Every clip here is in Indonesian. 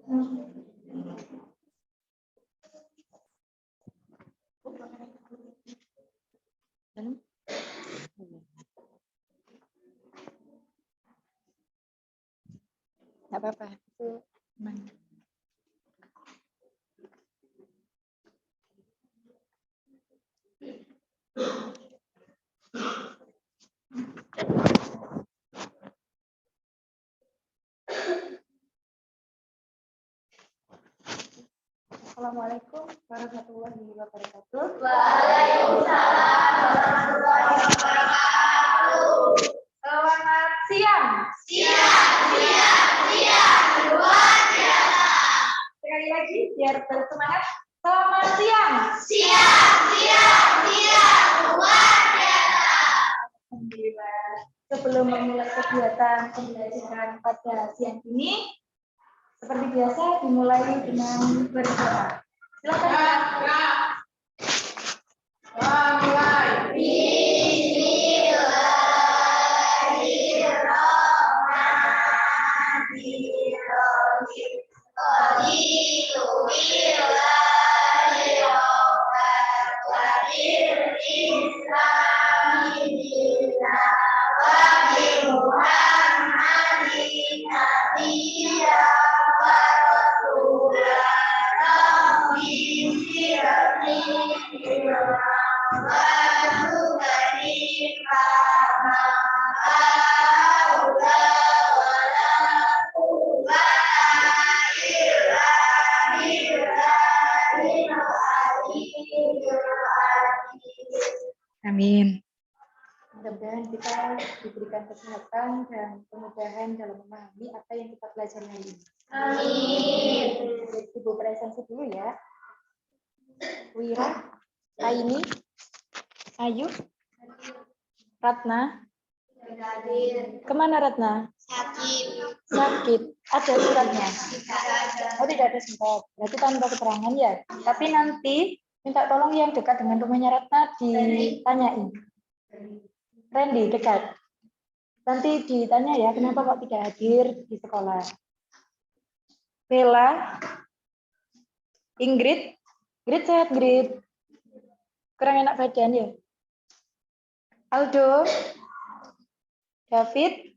Nggak apa-apa, itu aman. Assalamualaikum warahmatullahi wabarakatuh. Waalaikumsalam warahmatullahi wabarakatuh. Selamat siang. Siang. Luar biasa. Sekali lagi biar bersemangat. Selamat siang. Siang. Luar biasa. Alhamdulillah. Sebelum memulai kegiatan pembelajaran pada siang ini, seperti biasa dimulai dengan berdoa. Silakan. Amin. Mudah-mudahan kita diberikan kesehatan dan kemudahan dalam memahami apa yang kita pelajari hari ini. Amin. Ibu presensi dulu ya. Wira, Aini, Ayu, Ratna. Kemana Ratna? Sakit. Ada suratnya? Oh, tidak ada surat. Berarti tanpa keterangan ya. Tapi nanti minta tolong yang dekat dengan rumahnya Ratna ditanyain. Randy dekat. Nanti ditanya ya, kenapa kok tidak hadir di sekolah. Bella, Ingrid, sehat Ingrid. Kurang enak badan ya. Aldo, David,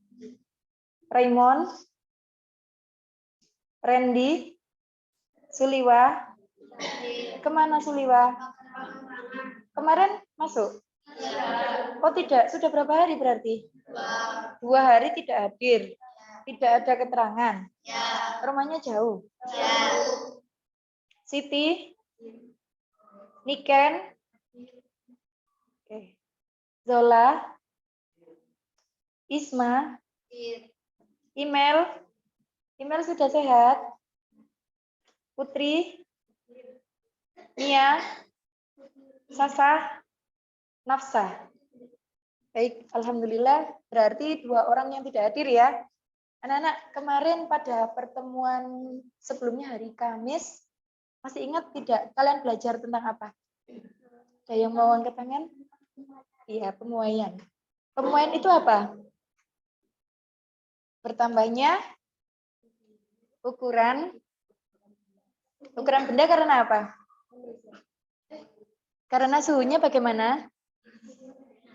Raymond, Randy, Suliwa. Kemana Suliwa? Kemarin masuk? Oh tidak, sudah berapa hari berarti? 2 hari tidak hadir. Tidak ada keterangan. Rumahnya jauh. Siti, Niken, Zola, Isma, Email sudah sehat. Putri, Nia, Sasa, Nafsa. Baik, alhamdulillah. Berarti 2 orang yang tidak hadir ya. Anak-anak, kemarin pada pertemuan sebelumnya hari Kamis, masih ingat tidak kalian belajar tentang apa? Ada yang mau angkat tangan? Iya, pemuaian. Pemuaian itu apa? Bertambahnya ukuran benda karena apa? Karena suhunya bagaimana?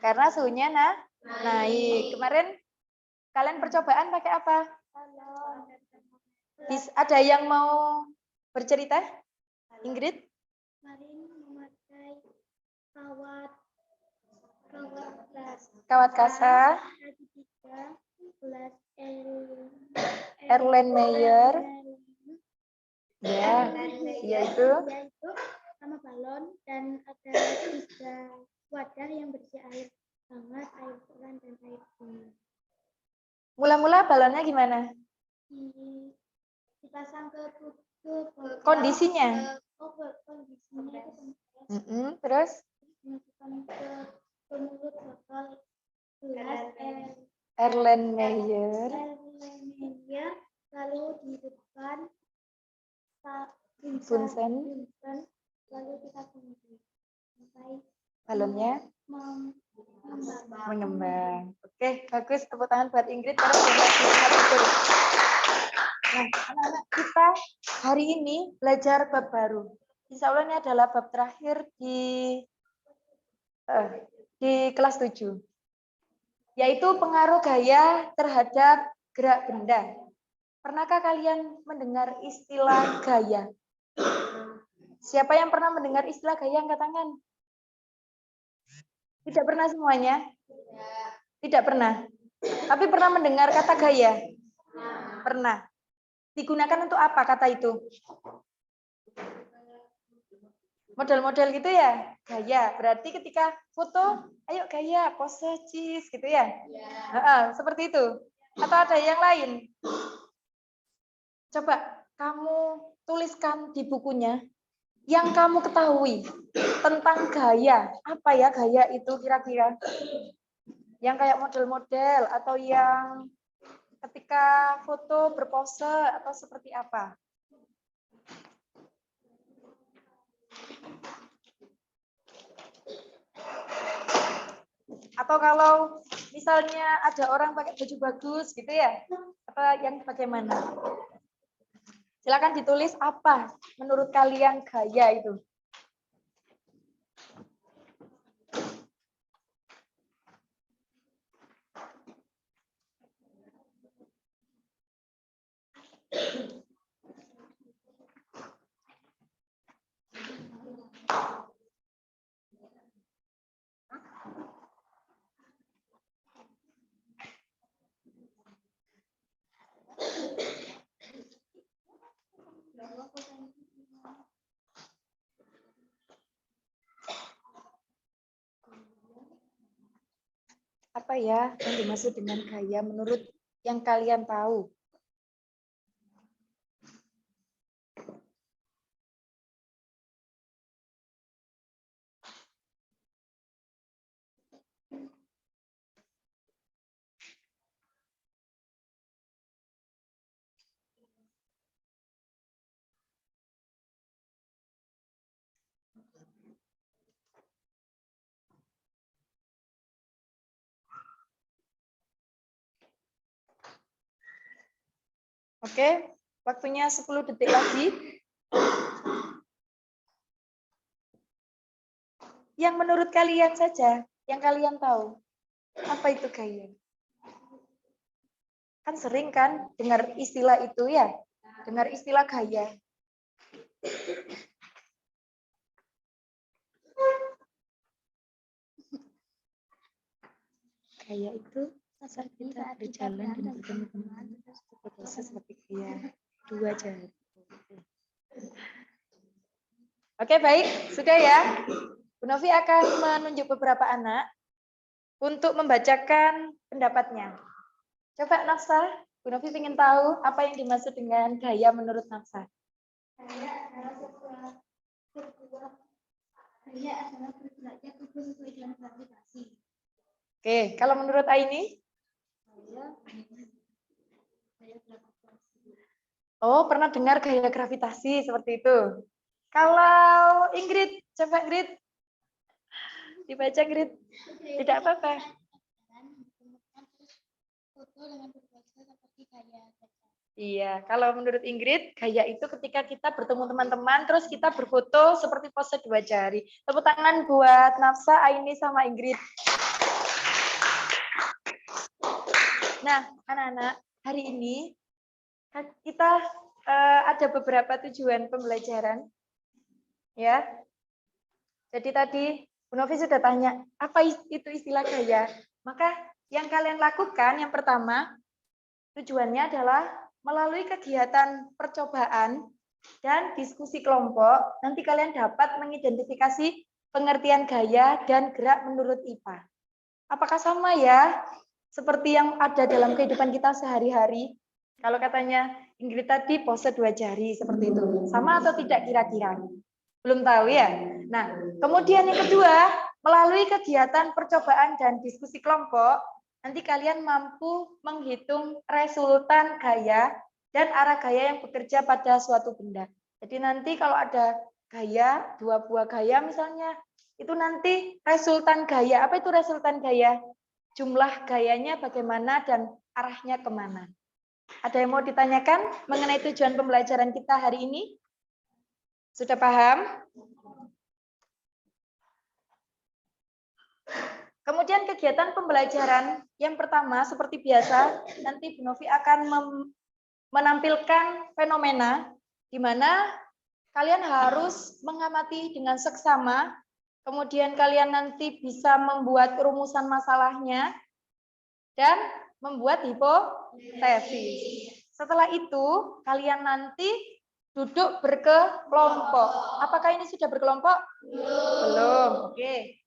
Karena suhunya naik. Kemarin kalian percobaan pakai apa? Ada yang mau bercerita? Ingrid? Kemarin memakai Kawat kasa. Erlenmeyer. Ya, yaitu sama balon dan ada 3 wadah yang berisi air hangat, air pelan dan air dingin. Mula-mula balonnya gimana? Dipasang ke kondisinya. Kondisinya itu Terus dimasukkan ke mulut botol gelas Erlenmeyer, lalu di depan Bunsen, lalu kita tunggu sampai balonnya mengembang. Oke, bagus. Tepuk tangan buat Ingrid karena dia masih ingat betul. Nah, anak-anak kita hari ini belajar bab baru. Insya Allah ini adalah bab terakhir di kelas 7. Yaitu pengaruh gaya terhadap gerak benda. Pernahkah kalian mendengar istilah gaya? Siapa yang pernah mendengar istilah gaya angkat tangan? Tidak pernah semuanya? Tidak pernah. Tapi pernah mendengar kata gaya? Pernah. Digunakan untuk apa kata itu? Model-model gitu ya? Gaya. Berarti ketika foto, ayo gaya, pose cheese gitu ya? Seperti itu. Atau ada yang lain? Coba kamu tuliskan di bukunya yang kamu ketahui tentang gaya. Apa ya gaya itu kira-kira? Yang kayak model-model atau yang ketika foto berpose atau seperti apa? Atau kalau misalnya ada orang pakai baju bagus gitu ya, apa yang bagaimana? Silakan ditulis apa menurut kalian gaya itu. Apa ya yang dimaksud dengan gaya menurut yang kalian tahu? Oke, waktunya 10 detik lagi. Yang menurut kalian saja, yang kalian tahu. Apa itu gaya? Kan sering kan dengar istilah itu ya? Dengar istilah gaya. Gaya itu saat kita berjalan dan bertemu teman, berpose seperti gaya dua jari. Oke, baik. Sudah ya. Bu Novi akan menunjuk beberapa anak untuk membacakan pendapatnya. Coba Nafsa, Bu Novi ingin tahu apa yang dimaksud dengan gaya menurut Nafsa. Gaya adalah bergeraknya tubuh sesuai dengan gravitasi. Oke, kalau menurut Aini? Oh, pernah dengar gaya gravitasi seperti itu. Kalau Ingrid, coba Ingrid. Dibaca Ingrid. Tidak apa-apa. Iya, kalau menurut Ingrid, gaya itu ketika kita bertemu teman-teman, terus kita berfoto seperti pose dua jari. Tepuk tangan buat Nafsa, Aini, sama Ingrid. Nah, anak-anak, hari ini kita ada beberapa tujuan pembelajaran. Ya. Jadi tadi Bu Novi sudah tanya, apa itu istilah gaya? Maka yang kalian lakukan, yang pertama, tujuannya adalah melalui kegiatan percobaan dan diskusi kelompok, nanti kalian dapat mengidentifikasi pengertian gaya dan gerak menurut IPA. Apakah sama ya? Seperti yang ada dalam kehidupan kita sehari-hari. Kalau katanya Ingrid tadi pose dua jari seperti itu. Sama atau tidak kira-kira? Belum tahu ya? Nah, kemudian yang kedua, melalui kegiatan percobaan dan diskusi kelompok, nanti kalian mampu menghitung resultan gaya dan arah gaya yang bekerja pada suatu benda. Jadi nanti kalau ada gaya, dua buah gaya misalnya, itu nanti resultan gaya. Apa itu resultan gaya? Jumlah gayanya bagaimana dan arahnya kemana. Ada yang mau ditanyakan mengenai tujuan pembelajaran kita hari ini? Sudah paham? Kemudian kegiatan pembelajaran yang pertama seperti biasa, nanti Bu Novi akan menampilkan fenomena di mana kalian harus mengamati dengan seksama, kemudian kalian nanti bisa membuat rumusan masalahnya, dan membuat hipotesis. Setelah itu, kalian nanti duduk berkelompok. Apakah ini sudah berkelompok? Belum. Oke.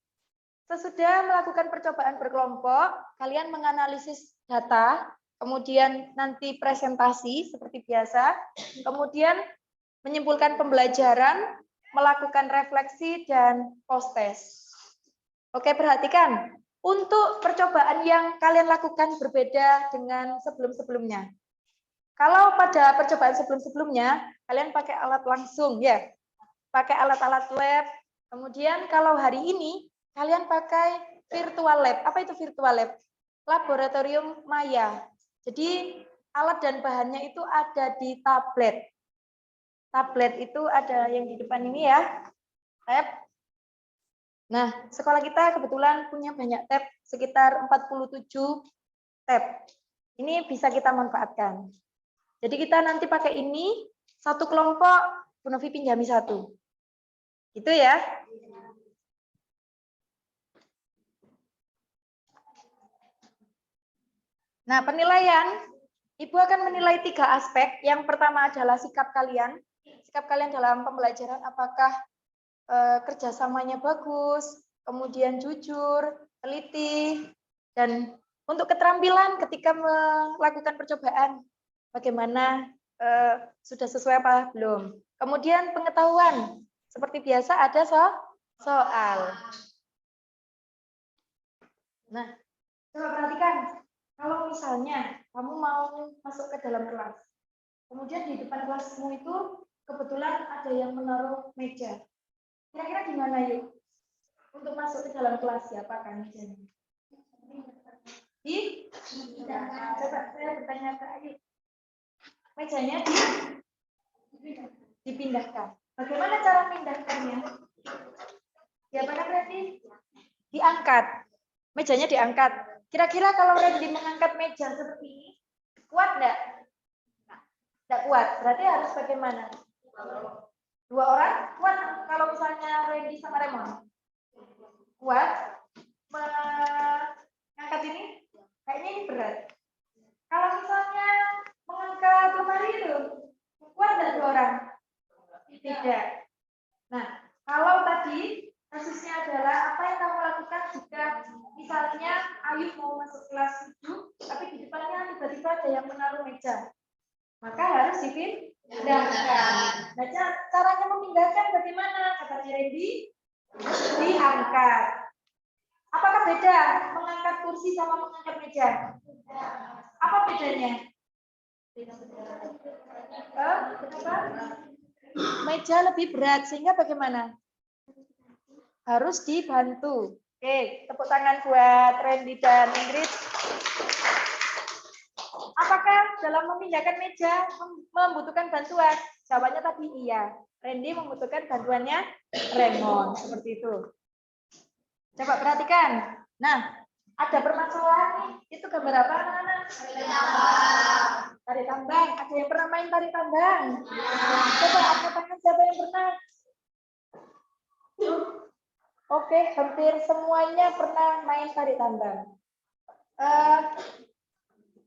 Sesudah melakukan percobaan berkelompok, kalian menganalisis data, kemudian nanti presentasi seperti biasa, kemudian menyimpulkan pembelajaran, melakukan refleksi, dan post-test. Oke, perhatikan. Untuk percobaan yang kalian lakukan berbeda dengan sebelum-sebelumnya. Kalau pada percobaan sebelum-sebelumnya, kalian pakai alat langsung, ya, pakai alat-alat lab. Kemudian kalau hari ini, kalian pakai virtual lab. Apa itu virtual lab? Laboratorium maya. Jadi alat dan bahannya itu ada di tablet. Tablet itu ada yang di depan ini ya, tab. Nah, sekolah kita kebetulan punya banyak tab, sekitar 47 tab. Ini bisa kita manfaatkan. Jadi kita nanti pakai ini, satu kelompok, Bu Novi pinjami satu. Gitu ya. Nah, penilaian, Ibu akan menilai 3 aspek. Yang pertama adalah sikap kalian. Sikap kalian dalam pembelajaran, apakah kerjasamanya bagus, kemudian jujur, teliti, dan untuk keterampilan ketika melakukan percobaan, bagaimana sudah sesuai apa belum. Kemudian pengetahuan, seperti biasa ada soal. Nah, coba perhatikan. Kalau misalnya kamu mau masuk ke dalam kelas, kemudian di depan kelasmu itu kebetulan ada yang menaruh meja. Kira-kira gimana yuk? Untuk masuk ke dalam kelas siapa kan mejanya? Coba saya bertanya ke Ayu. Mejanya dipindahkan. Bagaimana cara memindahkannya? Siapa kan Randy? Diangkat. Mejanya diangkat. Kira-kira kalau Randy mengangkat meja seperti ini, kuat enggak? Enggak kuat. Berarti harus bagaimana? 2 orang kuat kalau misalnya Randy sama Raymond. Kuat mengangkat ini, kayaknya ini berat. Kalau misalnya mengangkat lemari itu, kuat enggak 2 orang? Tidak. Nah, kalau tadi kasusnya adalah apa yang kamu lakukan jika misalnya Ayu mau masuk kelas 7, tapi di depannya tiba-tiba ada yang menaruh meja. Maka harus dipindahkan. Nah, caranya memindahkan bagaimana? Katanya Randy, diangkat. Apakah beda mengangkat kursi sama mengangkat meja? Apa bedanya? Meja lebih berat, sehingga bagaimana? Harus dibantu. Oke, tepuk tangan buat Randy dan Ingrid. Apakah dalam memindahkan meja membutuhkan bantuan? Jawabannya tadi iya. Randy membutuhkan bantuannya Raymond. Seperti itu. Coba perhatikan. Nah, ada permasalahan nih. Itu gambar apa, anak-anak? Tarik tambang. Ada yang pernah main tarik tambang? Coba angkat tangan siapa yang pernah? Oke, hampir semuanya pernah main tarik tambang.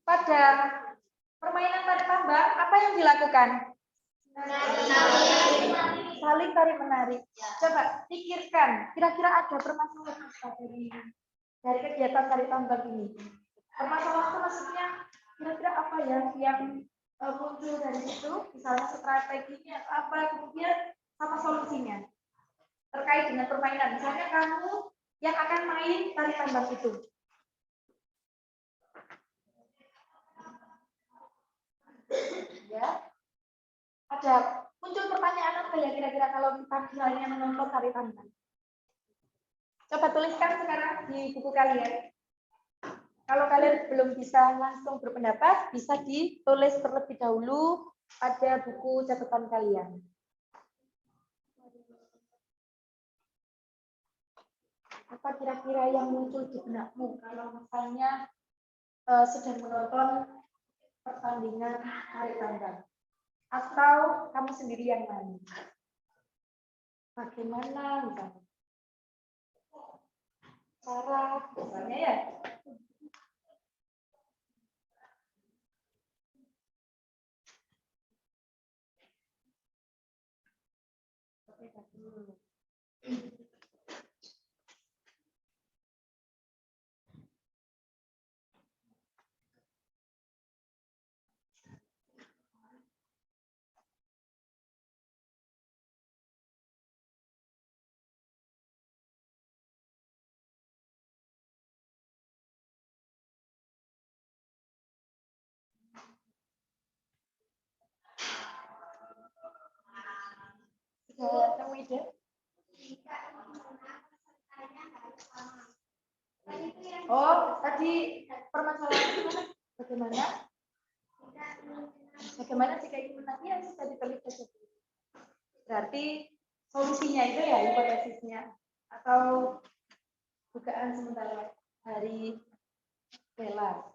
Pada permainan tarik tambang, apa yang dilakukan? Saling tarik menarik. Coba pikirkan, kira-kira ada permasalahan apa dari kegiatan tarik tambang ini? Permasalahan itu maksudnya kira-kira apa ya yang muncul dari situ? Misalnya strateginya apa, kemudian sama solusinya terkait dengan permainan. Misalnya kamu yang akan main tarik tambang itu. Ya, ada muncul pertanyaan apa ya kira-kira kalau kita misalnya menonton tarik tambang? Coba tuliskan sekarang di buku kalian. Kalau kalian belum bisa langsung berpendapat, bisa ditulis terlebih dahulu pada buku catatan kalian. Apa kira-kira yang muncul di benakmu kalau misalnya sedang menonton pertandingan tarik tambang? Atau kamu sendiri yang main? Bagaimana misalnya? Cara misalnya ya? Kamu ide? Oh, tadi permasalahannya bagaimana? Bagaimana jika ingin menangnya bisa ditulis saja. Berarti solusinya itu ya hipotesisnya atau dugaan sementara dari Bella.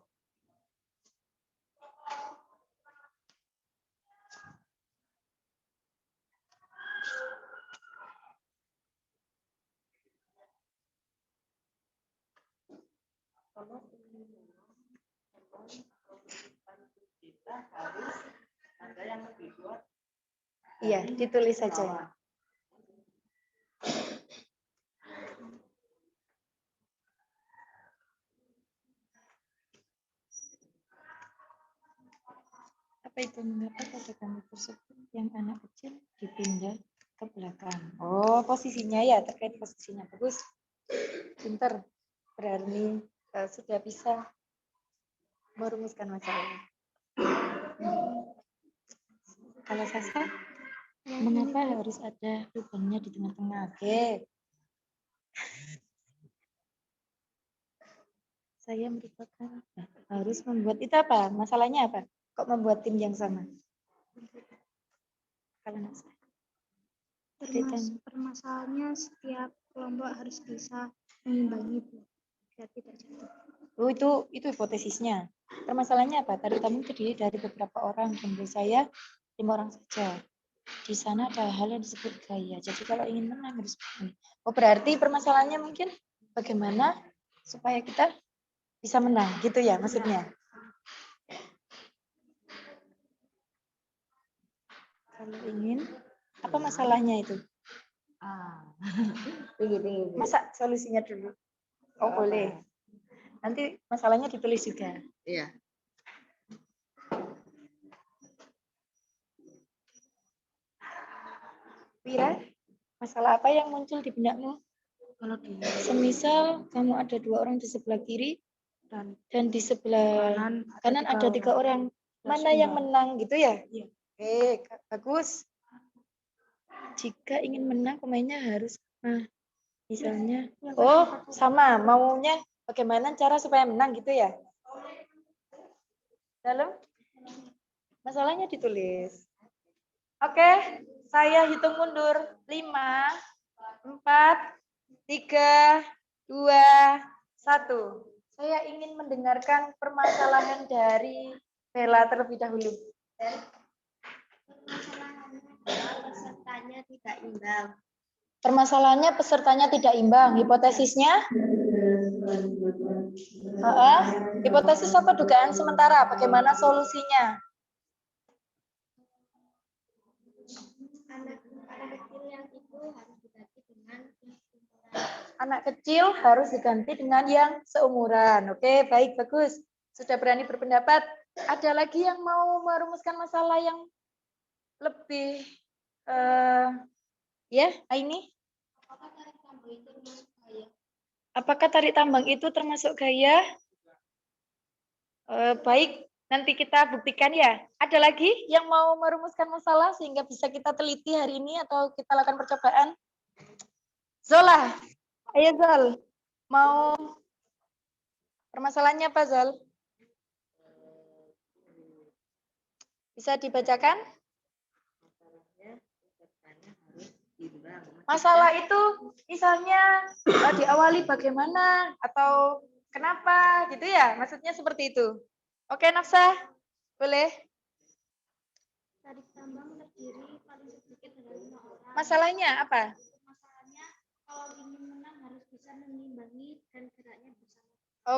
Iya, ditulis saja. Apa itu? Mengapa pada kamar tersebut yang anak kecil dipindah ke belakang? Oh, posisinya ya, terkait posisinya. Bagus. Pinter. Berani. Sudah bisa merumuskan masalah. Kalau Sasa, mengapa harus ada lubangnya di tengah-tengah? Oke. Saya merupakan harus membuat itu apa? Masalahnya apa? Kok membuat tim yang sama? Kalau Nasa. Permasalahannya setiap kelompok harus bisa mengimbangi itu biar tidak jatuh. Oh, itu hipotesisnya. Permasalahannya apa? Tarik tambang terdiri dari beberapa orang dan menurut saya 5 orang saja. Di sana ada hal yang disebut gaya. Jadi kalau ingin menang harus begini. Oh, berarti permasalahannya mungkin bagaimana supaya kita bisa menang, gitu ya maksudnya. Kalau ingin, apa masalahnya itu? Masa solusinya dulu? Oh, boleh. Nanti masalahnya ditulis juga. Iya. Wira, masalah apa yang muncul di benakmu? Kalau di Semisal kamu ada 2 orang di sebelah kiri dan di sebelah kanan ada 3 orang. Mana yang menang gitu ya? Iya. Oke, bagus. Jika ingin menang pemainnya harus misalnya sama maunya bagaimana cara supaya menang gitu ya? Dalam masalahnya ditulis. Oke, saya hitung mundur. 5, 4, 3, 2, 1. Saya ingin mendengarkan permasalahan dari Bella terlebih dahulu. Pesertanya tidak imbang. Permasalahannya pesertanya tidak imbang. Hipotesisnya? Hipotesis atau dugaan sementara? Bagaimana solusinya? Anak kecil harus diganti dengan yang Anak kecil harus diganti dengan yang seumuran. seumuran. Oke, baik, bagus. Sudah berani berpendapat. Ada lagi yang mau merumuskan masalah yang lebih ya, ini? Apakah tarik tambang itu termasuk gaya? Baik, nanti kita buktikan ya. Ada lagi yang mau merumuskan masalah sehingga bisa kita teliti hari ini atau kita lakukan percobaan? Zola, ayo Zol, mau Permasalahannya apa, Zal? Bisa dibacakan? Masalah itu misalnya diawali bagaimana atau kenapa gitu ya, maksudnya seperti itu. Oke, Nafsah, boleh? Tarik tambang terdiri paling sedikit adalah 5 orang. Masalahnya apa? Masalahnya kalau ingin menang harus bisa mengimbangi dan geraknya bersama.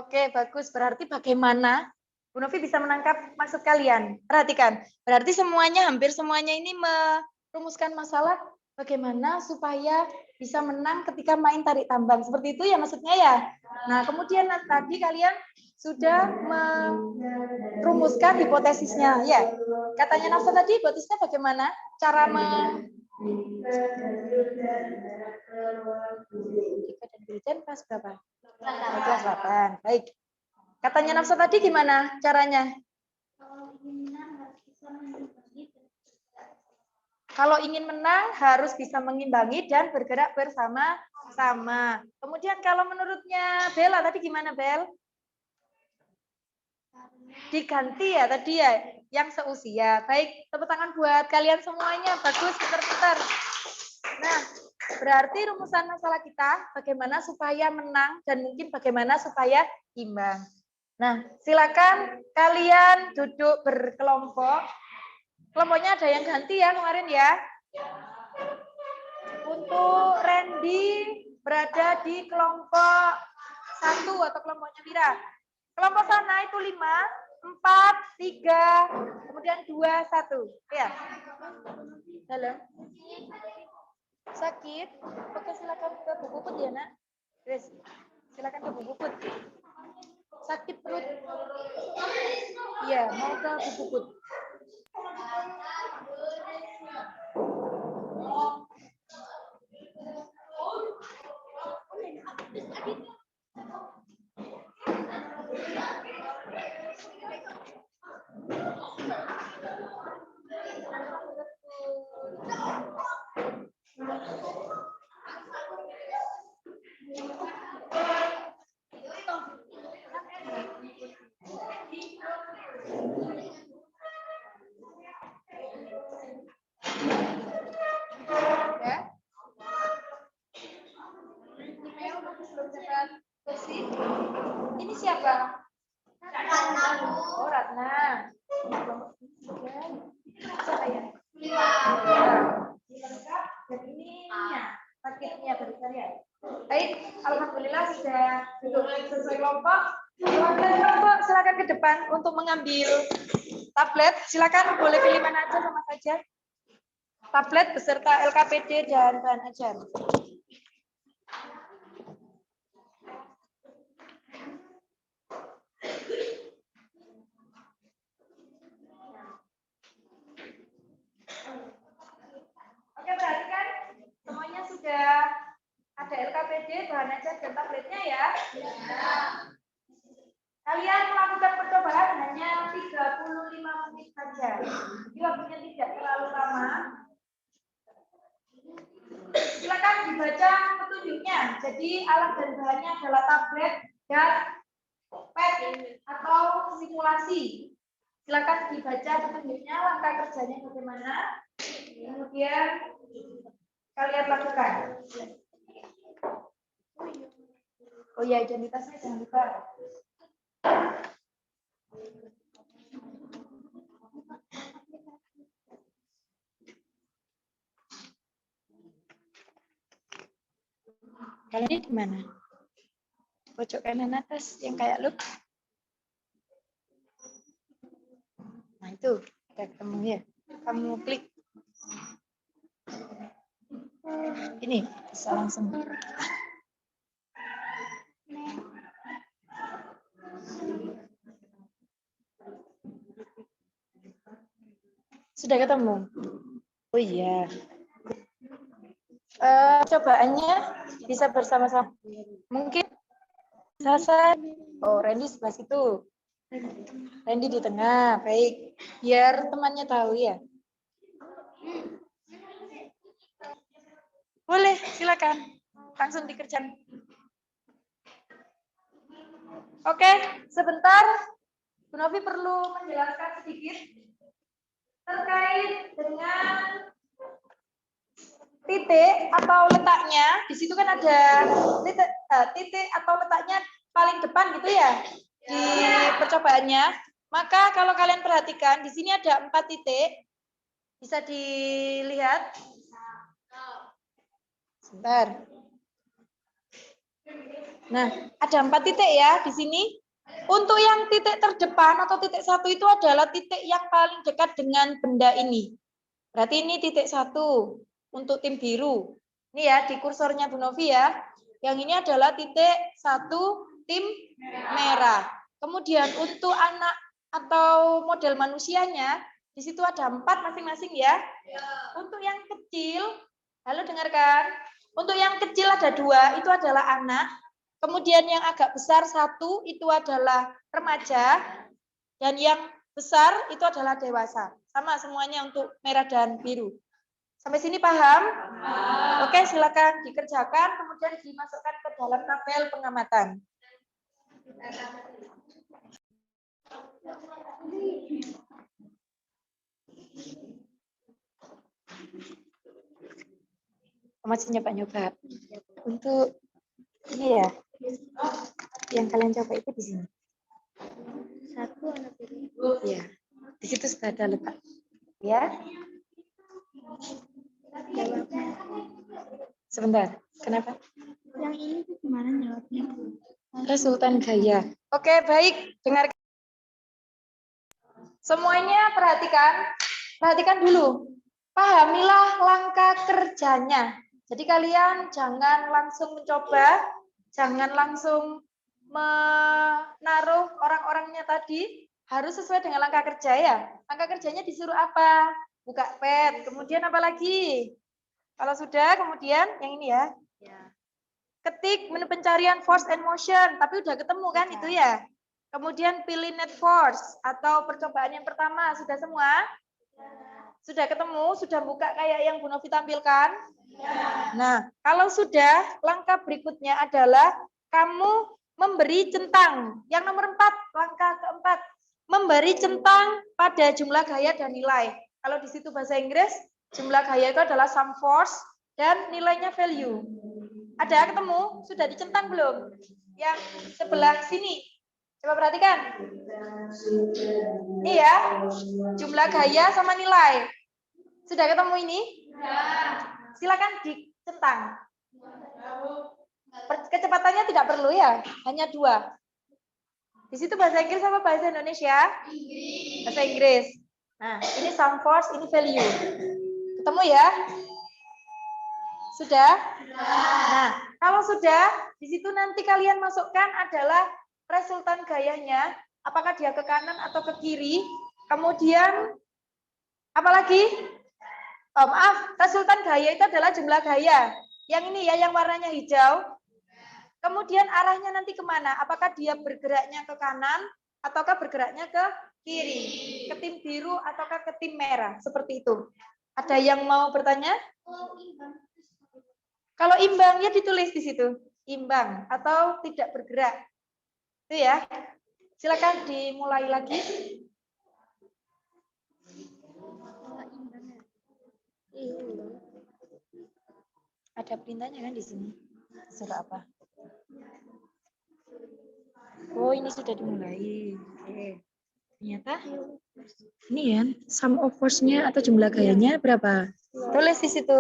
Oke, bagus. Berarti bagaimana? Bu Novi bisa menangkap maksud kalian. Perhatikan, berarti semuanya, hampir semuanya ini merumuskan masalah bagaimana supaya bisa menang ketika main tarik tambang. Seperti itu ya maksudnya ya. Nah, kemudian tadi kalian sudah merumuskan hipotesisnya. Ya, katanya Nafsa tadi hipotesisnya bagaimana? Cara kelas berapa? Kelas 8. Baik. Katanya Nafsa tadi gimana caranya? Kalau ingin menang harus bisa mengimbangi dan Kalau ingin menang harus bisa mengimbangi dan bergerak bersama-sama. Kemudian kalau menurutnya Bella tadi gimana, Bel? Diganti ya tadi ya, yang seusia. Baik, tepuk tangan buat kalian semuanya. Bagus, pintar-pintar. Nah, berarti rumusan masalah kita bagaimana supaya menang dan mungkin bagaimana supaya imbang. Nah, silakan kalian duduk berkelompok. Kelompoknya ada yang ganti ya kemarin ya. Untuk Randy berada di kelompok 1 atau kelompoknya Mira. Kelompok sana itu 5, 4, 3, kemudian 2, 1. Ya. Halo. Sakit? Oke, silakan ke Bu Puput ya, Nak. Yes. Silakan ke Bu Puput. Sakit perut? Iya, mau ke Bu Puput. Ya. Ini siapa? Oh, Ratna. Siapa ya? Dan ininya, paketnya barusan ya. Baik, alhamdulillah sudah duduk sesuai kelompok. Kelompok silakan ke depan untuk mengambil tablet. Silakan boleh pilih mana aja sama saja. Tablet beserta LKPD dan bahan ajar. Oke, berarti kan semuanya sudah ada LKPD, bahan ajar, dan tabletnya ya. Kalian melakukan percobaan hanya 35 menit saja. Jadi waktunya tidak terlalu lama. Silakan dibaca petunjuknya. Jadi alat dan bahannya adalah tablet dan pad atau simulasi. Silakan dibaca petunjuknya, langkah kerjanya bagaimana. Kemudian kalian lakukan. Oh ya, identitasnya jangan lupa. Kalian di mana? Pojok kanan atas yang kayak loop. Nah itu, udah ketemu ya. Kamu klik. Ini bisa langsung. Sudah ketemu? Oh iya. Cobaannya bisa bersama-sama. Mungkin Sasa, oh Randy sebelah situ. Randy di tengah, baik. Biar temannya tahu ya. Boleh, silakan. Langsung dikerjakan. Oke, sebentar. Bu Novi perlu menjelaskan sedikit terkait dengan titik atau letaknya. Di situ kan ada titik atau letaknya paling depan gitu ya di percobaannya. Maka kalau kalian perhatikan di sini ada 4 titik. Bisa dilihat. Sebentar. Nah, ada 4 titik ya di sini. Untuk yang titik terdepan atau titik 1 itu adalah titik yang paling dekat dengan benda ini. Berarti ini titik 1 untuk tim biru. Ini ya di kursornya Bu Novi ya. Yang ini adalah titik 1 tim merah. Kemudian untuk anak atau model manusianya, di situ ada 4 masing-masing ya. Untuk yang kecil, halo dengarkan. Untuk yang kecil ada 2, itu adalah anak. Kemudian yang agak besar 1 itu adalah remaja. Dan yang besar itu adalah dewasa. Sama semuanya untuk merah dan biru. Sampai sini paham? Oke, silakan dikerjakan, kemudian dimasukkan ke dalam tabel pengamatan. Masih nyoba-nyoba. Untuk ini ya, yang kalian coba itu di sini. 1 warna biru. Ya, di situ sudah ada letak. Ya. Jawabnya. Sebentar, kenapa? Yang ini tuh gimana jawabnya? Resultan gaya. Oke, baik. Dengarkan. Semuanya perhatikan dulu. Pahamilah langkah kerjanya. Jadi kalian jangan langsung mencoba, jangan langsung menaruh orang-orangnya tadi, harus sesuai dengan langkah kerja ya. Langkah kerjanya disuruh apa? Buka pet, kemudian apa lagi? Kalau sudah, kemudian yang ini ya. Ketik menu pencarian force and motion, tapi udah ketemu kan itu ya. Kemudian pilih net force atau percobaan yang pertama, sudah semua? Sudah ketemu, sudah buka kayak yang Bu Novi tampilkan? Nah, kalau sudah, langkah berikutnya adalah kamu memberi centang. Yang nomor 4, langkah keempat, memberi centang pada jumlah gaya dan nilai. Kalau di situ bahasa Inggris, jumlah gaya itu adalah sum force dan nilainya value. Ada ketemu? Sudah dicentang belum? Yang sebelah sini. Coba perhatikan. Ini ya, jumlah gaya sama nilai. Sudah ketemu ini? Silakan dicentang. Kecepatannya tidak perlu ya, hanya 2. Di situ bahasa Inggris sama bahasa Indonesia? Bahasa Inggris. Nah, ini sum force, ini value. Ketemu ya? Sudah? Nah, kalau sudah, di situ nanti kalian masukkan adalah resultan gayanya, apakah dia ke kanan atau ke kiri. Kemudian, apa lagi? Oh, maaf, resultan gaya itu adalah jumlah gaya. Yang ini ya, yang warnanya hijau. Kemudian arahnya nanti kemana? Apakah dia bergeraknya ke kanan, ataukah bergeraknya ke kiri? Ke tim biru, ataukah ke tim merah? Seperti itu. Ada yang mau bertanya? Kalau imbang ya ditulis di situ, imbang atau tidak bergerak. Itu ya. Silakan dimulai lagi. Ada perintahnya kan di sini. Suruh apa? Oh, ini sudah dimulai. Oke. Ternyata ini ya, sum of force-nya atau jumlah gayanya berapa? Tulis di situ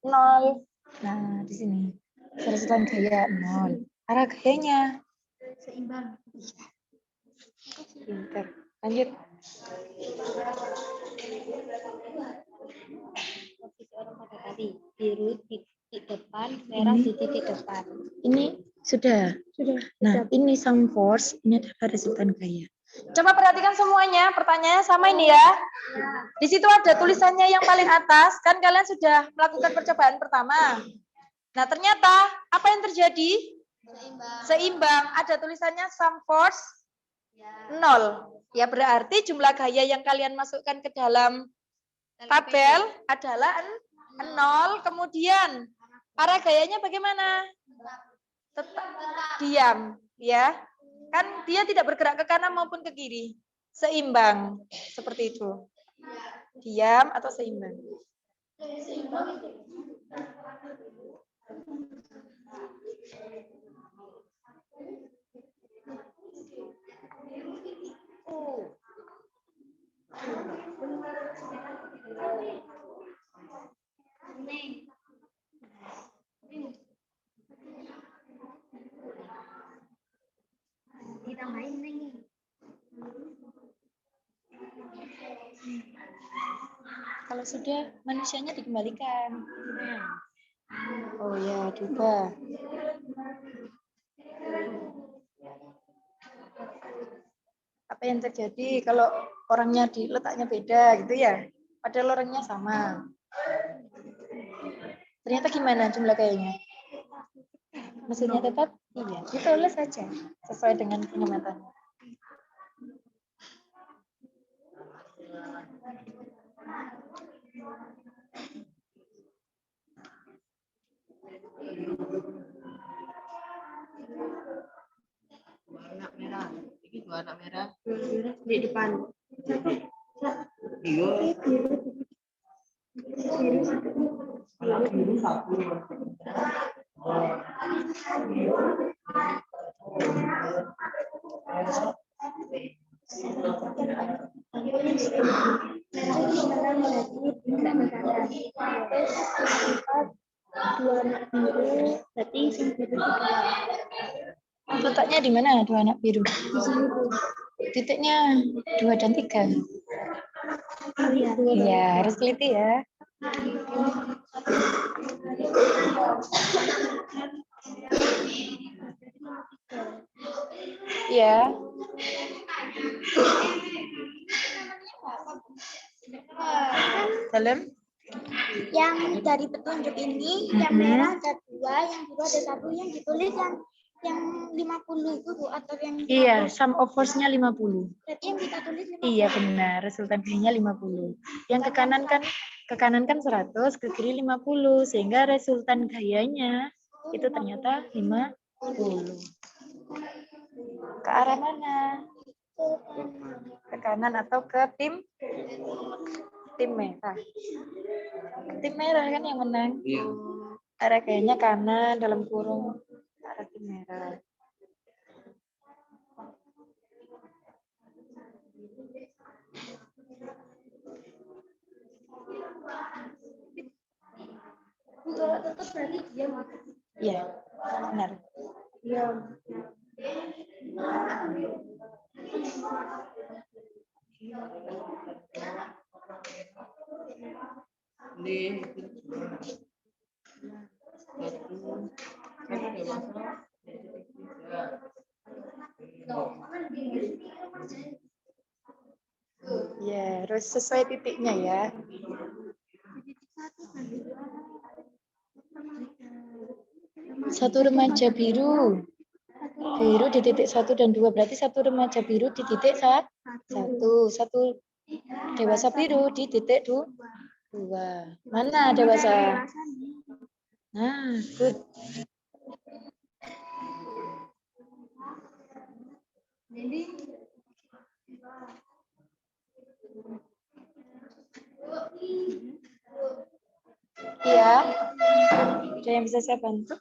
0. Nah, di sini. Resultan gaya 0. Arah gayanya Seimbang. pintar. Lanjut. Posisi orang pada tadi biru di depan, merah di titik depan. Ini sudah. Nah, Sudah. ini sum force, ini adalah resultan gaya. Coba perhatikan semuanya, pertanyaannya sama ini ya. Di situ ada tulisannya yang paling atas, kan kalian sudah melakukan percobaan pertama. Nah, ternyata apa yang terjadi? Seimbang. Ada tulisannya sum force 0. Ya berarti jumlah gaya yang kalian masukkan ke dalam tabel adalah 0. Kemudian arah gayanya bagaimana? Tetap diam, ya. Kan dia tidak bergerak ke kanan maupun ke kiri. Seimbang. Seperti itu. Diam atau seimbang. Ditambahin nih. Kalau sudah, manusianya dikembalikan. Oh ya, diubah. Apa yang terjadi kalau orangnya letaknya beda gitu ya? Padahal orangnya sama. Ternyata gimana jumlah kayaknya? Maksudnya tetap? Iya, ditulis saja sesuai dengan pengamatan. Anak merah, ini dua anak merah Di depan. iya anak biru satu Dua anak biru, berarti sing biru dua. Letaknya di mana dua anak biru? Di sini Bu. Titiknya 2 dan 3. Iya. Iya, harus teliti ya. Iya. Dalam? Yang dari petunjuk ini, yang merah ada dua, yang biru ada satu, yang ditulis yang 50 itu Bu, atau yang Iya, sum of force-nya 50. berarti yang kita tulis 50. Iya benar, resultan kirinya 50. Yang ke kanan kan 100, ke kiri 50, sehingga resultan gayanya itu ternyata 50. Ke arah mana? Ke kanan atau ke tim merah? Tim merah kan yang menang. iya Arah gayanya kanan dalam kurung arah tim merah. Kalau tetap berarti diam. Iya, benar. Diam. ini satu dewasa Ya, harus sesuai titiknya ya. Satu remaja biru. Biru di titik 1 dan 2. Berarti satu remaja biru di titik 1. Satu dewasa biru di titik 2. Mana dewasa? Nah, good. Iya. Ada yang bisa saya bantu?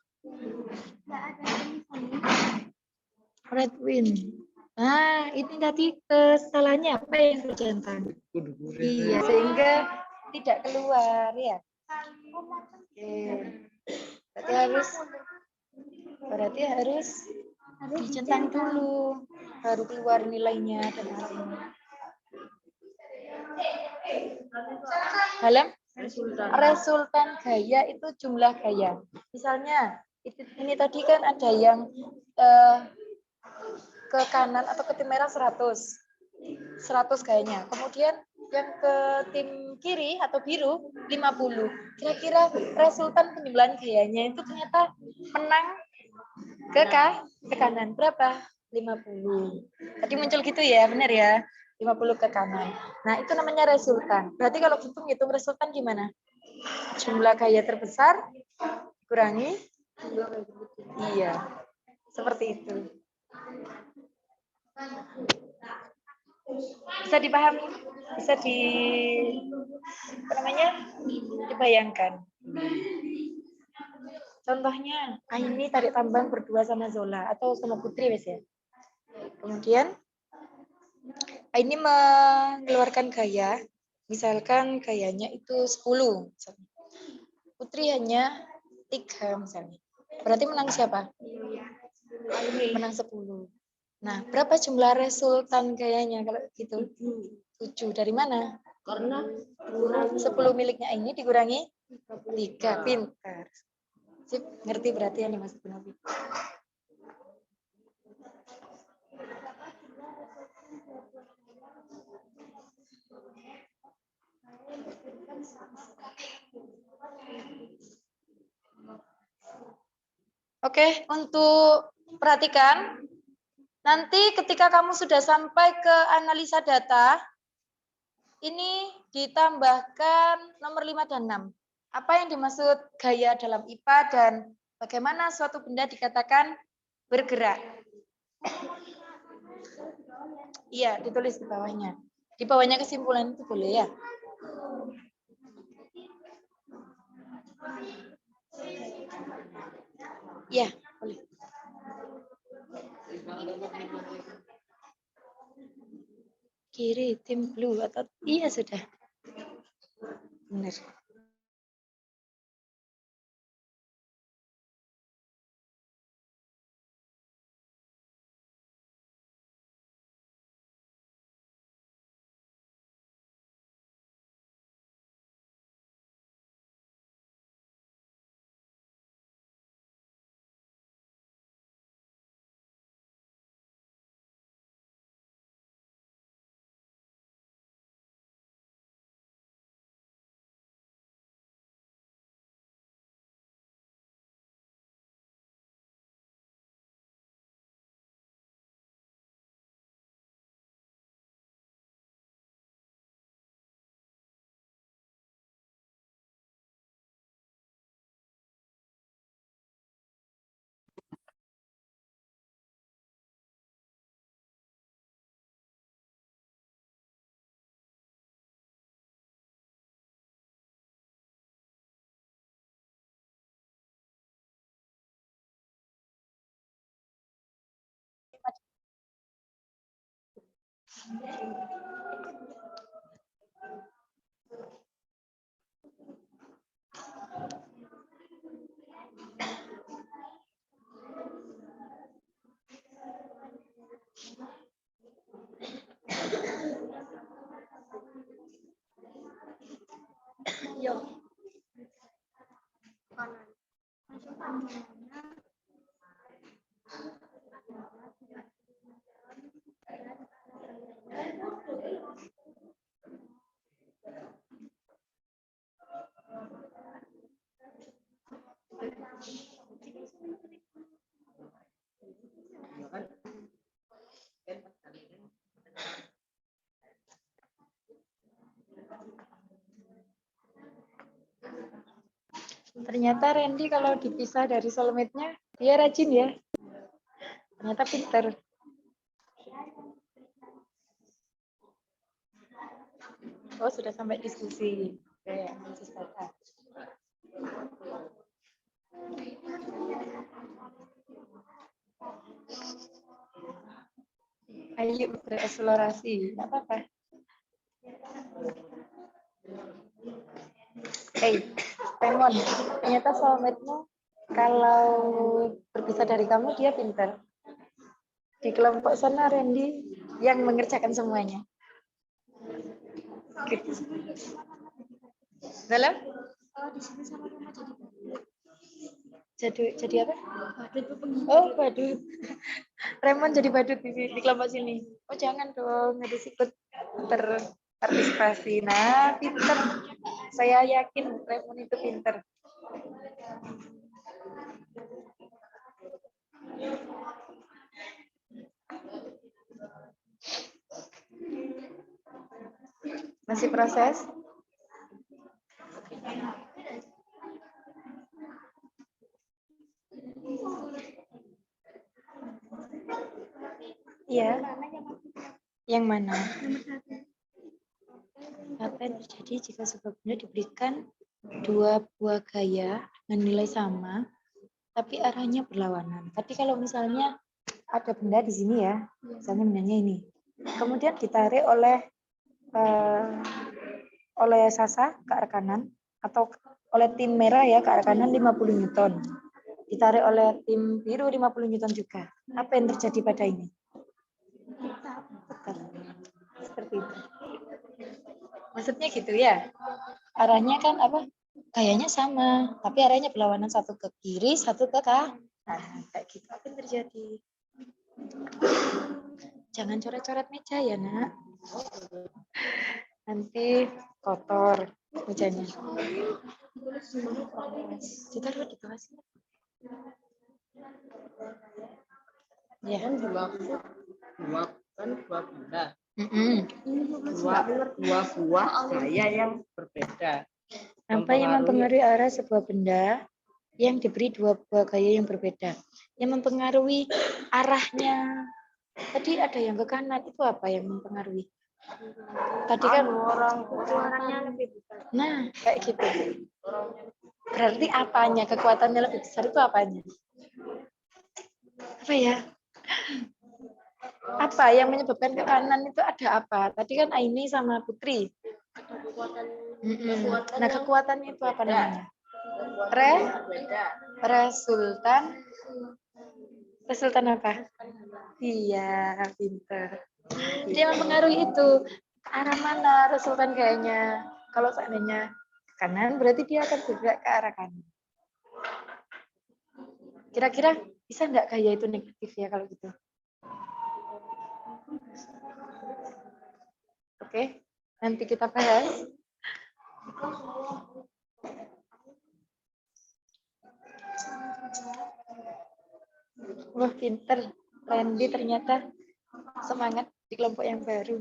Red win. Nah, ini tadi kesalahannya apa yang terjentang? Iya, sehingga tidak keluar ya. Oke. Berarti harus dicentang dulu, baru keluar nilainya dan hasilnya. Dalam resultan gaya itu jumlah gaya. Misalnya ini tadi kan ada yang ke kanan atau ke tim merah 100 gayanya. Kemudian yang ke tim kiri atau biru 50. Kira-kira resultan penjumlahan gayanya itu ternyata menang ke kanan. Berapa? 50. Tadi muncul gitu ya, benar ya? 50 ke kanan. Nah, itu namanya resultan. Berarti kalau gitu ngitung resultan gimana? Jumlah gaya terbesar kurangi? Iya. Seperti itu. Bisa dipahami? Bisa apa namanya? Dibayangkan. Contohnya, Aini tarik tambang berdua sama Zola atau sama Putri wes ya. Kemudian Aini mengeluarkan gaya, misalkan gayanya itu 10. Misalnya. Putri hanya 3 misalnya. Berarti menang siapa? Menang 10. Nah, berapa jumlah resultan gayanya kalau gitu? 7. Dari mana? Karena 10 miliknya ini dikurangi 3. Pintar. Sip, ngerti berarti yang dimaksud Bu Novi. Oke, untuk perhatikan. Nanti ketika kamu sudah sampai ke analisa data, ini ditambahkan nomor 5 dan 6. Apa yang dimaksud gaya dalam IPA dan bagaimana suatu benda dikatakan bergerak? Iya, ditulis di bawahnya. Di bawahnya kesimpulan itu boleh ya? Iya, boleh. Kiri tim blue atau iya sudah. Benar. Ternyata Randy kalau dipisah dari soulmate-nya, dia rajin ya. Ternyata pinter. Oh, sudah sampai diskusi. Oke, analisis data. Ayo bereksplorasi, nggak apa-apa. Raymond, ternyata soulmate-mu kalau berpisah dari kamu dia pintar. Di kelompok sana Randy yang mengerjakan semuanya. Gitu. Dalam? Jadi apa? Oh, badut. Raymond jadi badut di kelompok sini. Oh, jangan dong, harus ikut berpartisipasi. Nah, pinter. Saya yakin Raymond itu pinter. Masih proses? Iya. Yang mana? Nomor 1. Apa yang terjadi jika sebuah benda diberikan dua buah gaya dengan nilai sama, tapi arahnya berlawanan. Tadi kalau misalnya ada benda di sini ya, misalnya bendanya ini, kemudian ditarik oleh Sasa ke arah kanan, atau oleh tim merah ya ke arah kanan 50 Newton. Ditarik oleh tim biru 50 Newton juga. Apa yang terjadi pada ini? Putar. Seperti itu. Maksudnya gitu ya. Arahnya kan apa? Kayaknya sama, tapi arahnya berlawanan, satu ke kiri, satu ke kanan. Kayak gitu. Apa yang terjadi? Jangan coret-coret meja ya, Nak. Nanti kotor mejanya. Ditaruh di bawah sini. Ya. Kan dua benda. Dua buah gaya yang berbeda. Apa yang mempengaruhi arah sebuah benda yang diberi dua buah gaya yang berbeda? Yang mempengaruhi arahnya. Tadi ada yang ke kanan, itu apa yang mempengaruhi? Tadi kan Suaranya lebih besar. nah, kayak gitu. Berarti apanya? Kekuatannya lebih besar itu apanya? Apa ya? Apa yang menyebabkan ke kanan itu ada apa? Tadi kan Aini sama Putri. Nah, kekuatannya itu apa namanya? Resultan. Resultan apa? Iya, pinter. Dia mempengaruhi itu. Ke arah mana resultan kayaknya? Kalau seandainya ke kanan, berarti dia akan bergerak ke arah kanan. Kira-kira bisa nggak gaya itu negatif ya kalau gitu? Oke, nanti kita bahas. Wah, pinter. Randy ternyata semangat di kelompok yang baru.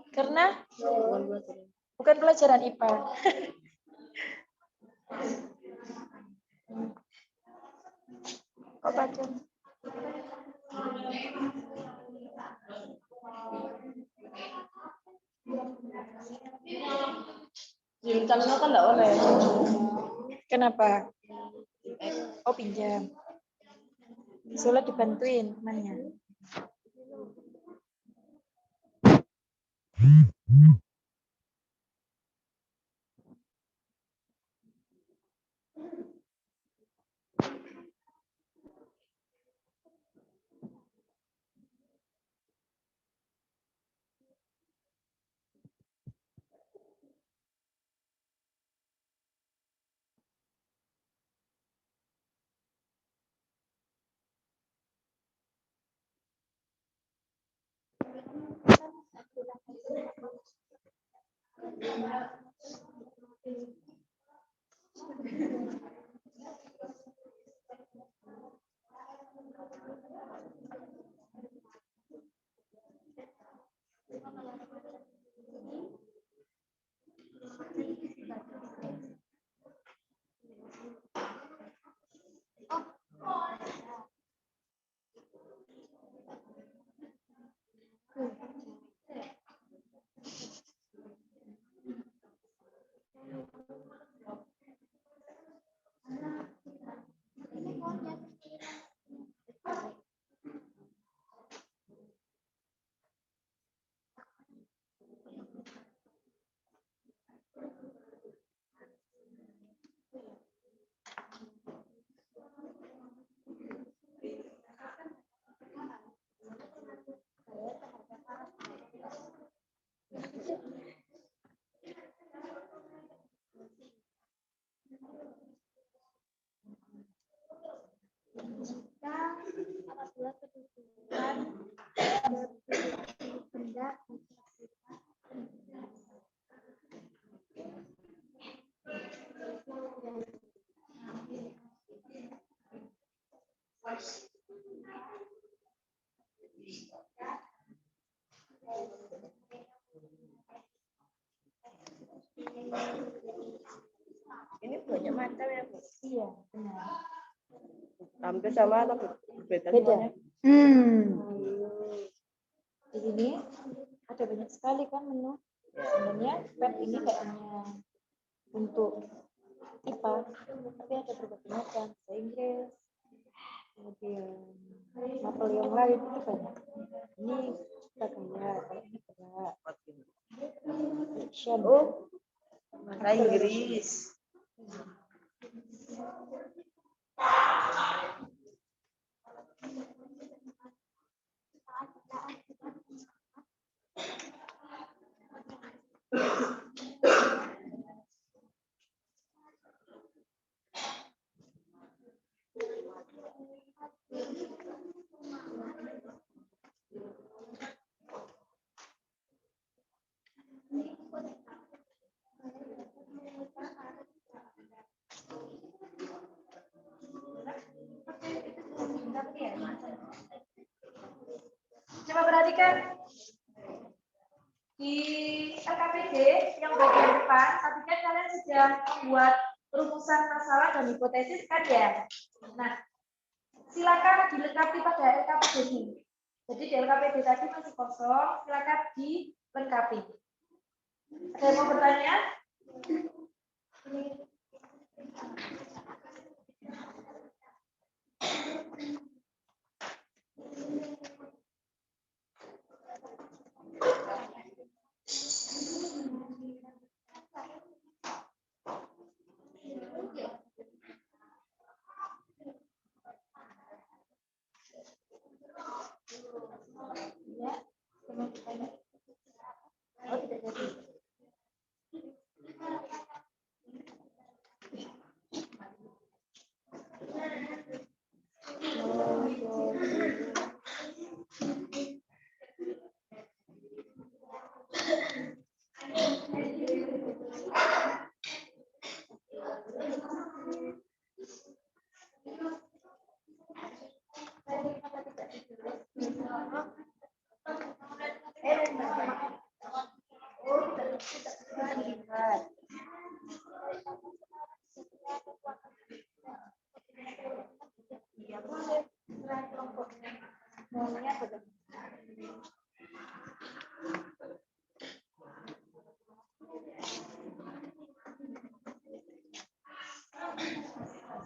Karena bukan pelajaran IPA. Kok baca? Jurusan lo kan enggak boleh. Kenapa? Oh, pinjam. Soalnya dibantuin temannya. Apabila kedudukan benda Ini banyak macam ya, Bu. Iya, benar. Hampir sama atau berbeda Beda. semuanya? Di sini ada banyak sekali kan menu. Sebenarnya web ini kayaknya untuk IPA, tapi ada berbagai macam. Bahasa Inggris, kemudian mapel yang lain itu banyak. Ini kita gaya, kalau ini berat. Fiction. Oh, bahasa Inggris. Coba perhatikan di LKPD yang bagian depan, tadi kan kalian sudah membuat rumusan masalah dan hipotesis kan ya. Nah, silakan dilengkapi pada LKPD ini. Jadi di LKPD tadi masih kosong, silakan dilengkapi. Ada yang mau bertanya? Ya, mau bertanya? Oh, tidak jadi.